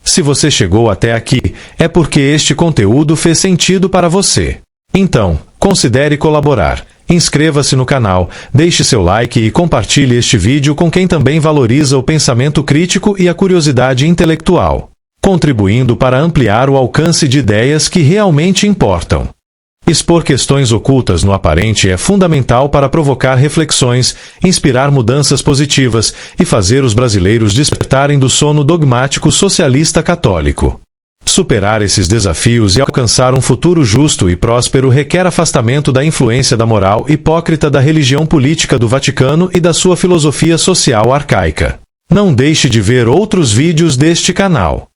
Se você chegou até aqui, é porque este conteúdo fez sentido para você. Então, considere colaborar. Inscreva-se no canal, deixe seu like e compartilhe este vídeo com quem também valoriza o pensamento crítico e a curiosidade intelectual, contribuindo para ampliar o alcance de ideias que realmente importam. Expor questões ocultas no aparente é fundamental para provocar reflexões, inspirar mudanças positivas e fazer os brasileiros despertarem do sono dogmático socialista católico. Superar esses desafios e alcançar um futuro justo e próspero requer afastamento da influência da moral hipócrita da religião política do Vaticano e da sua filosofia social arcaica. Não deixe de ver outros vídeos deste canal.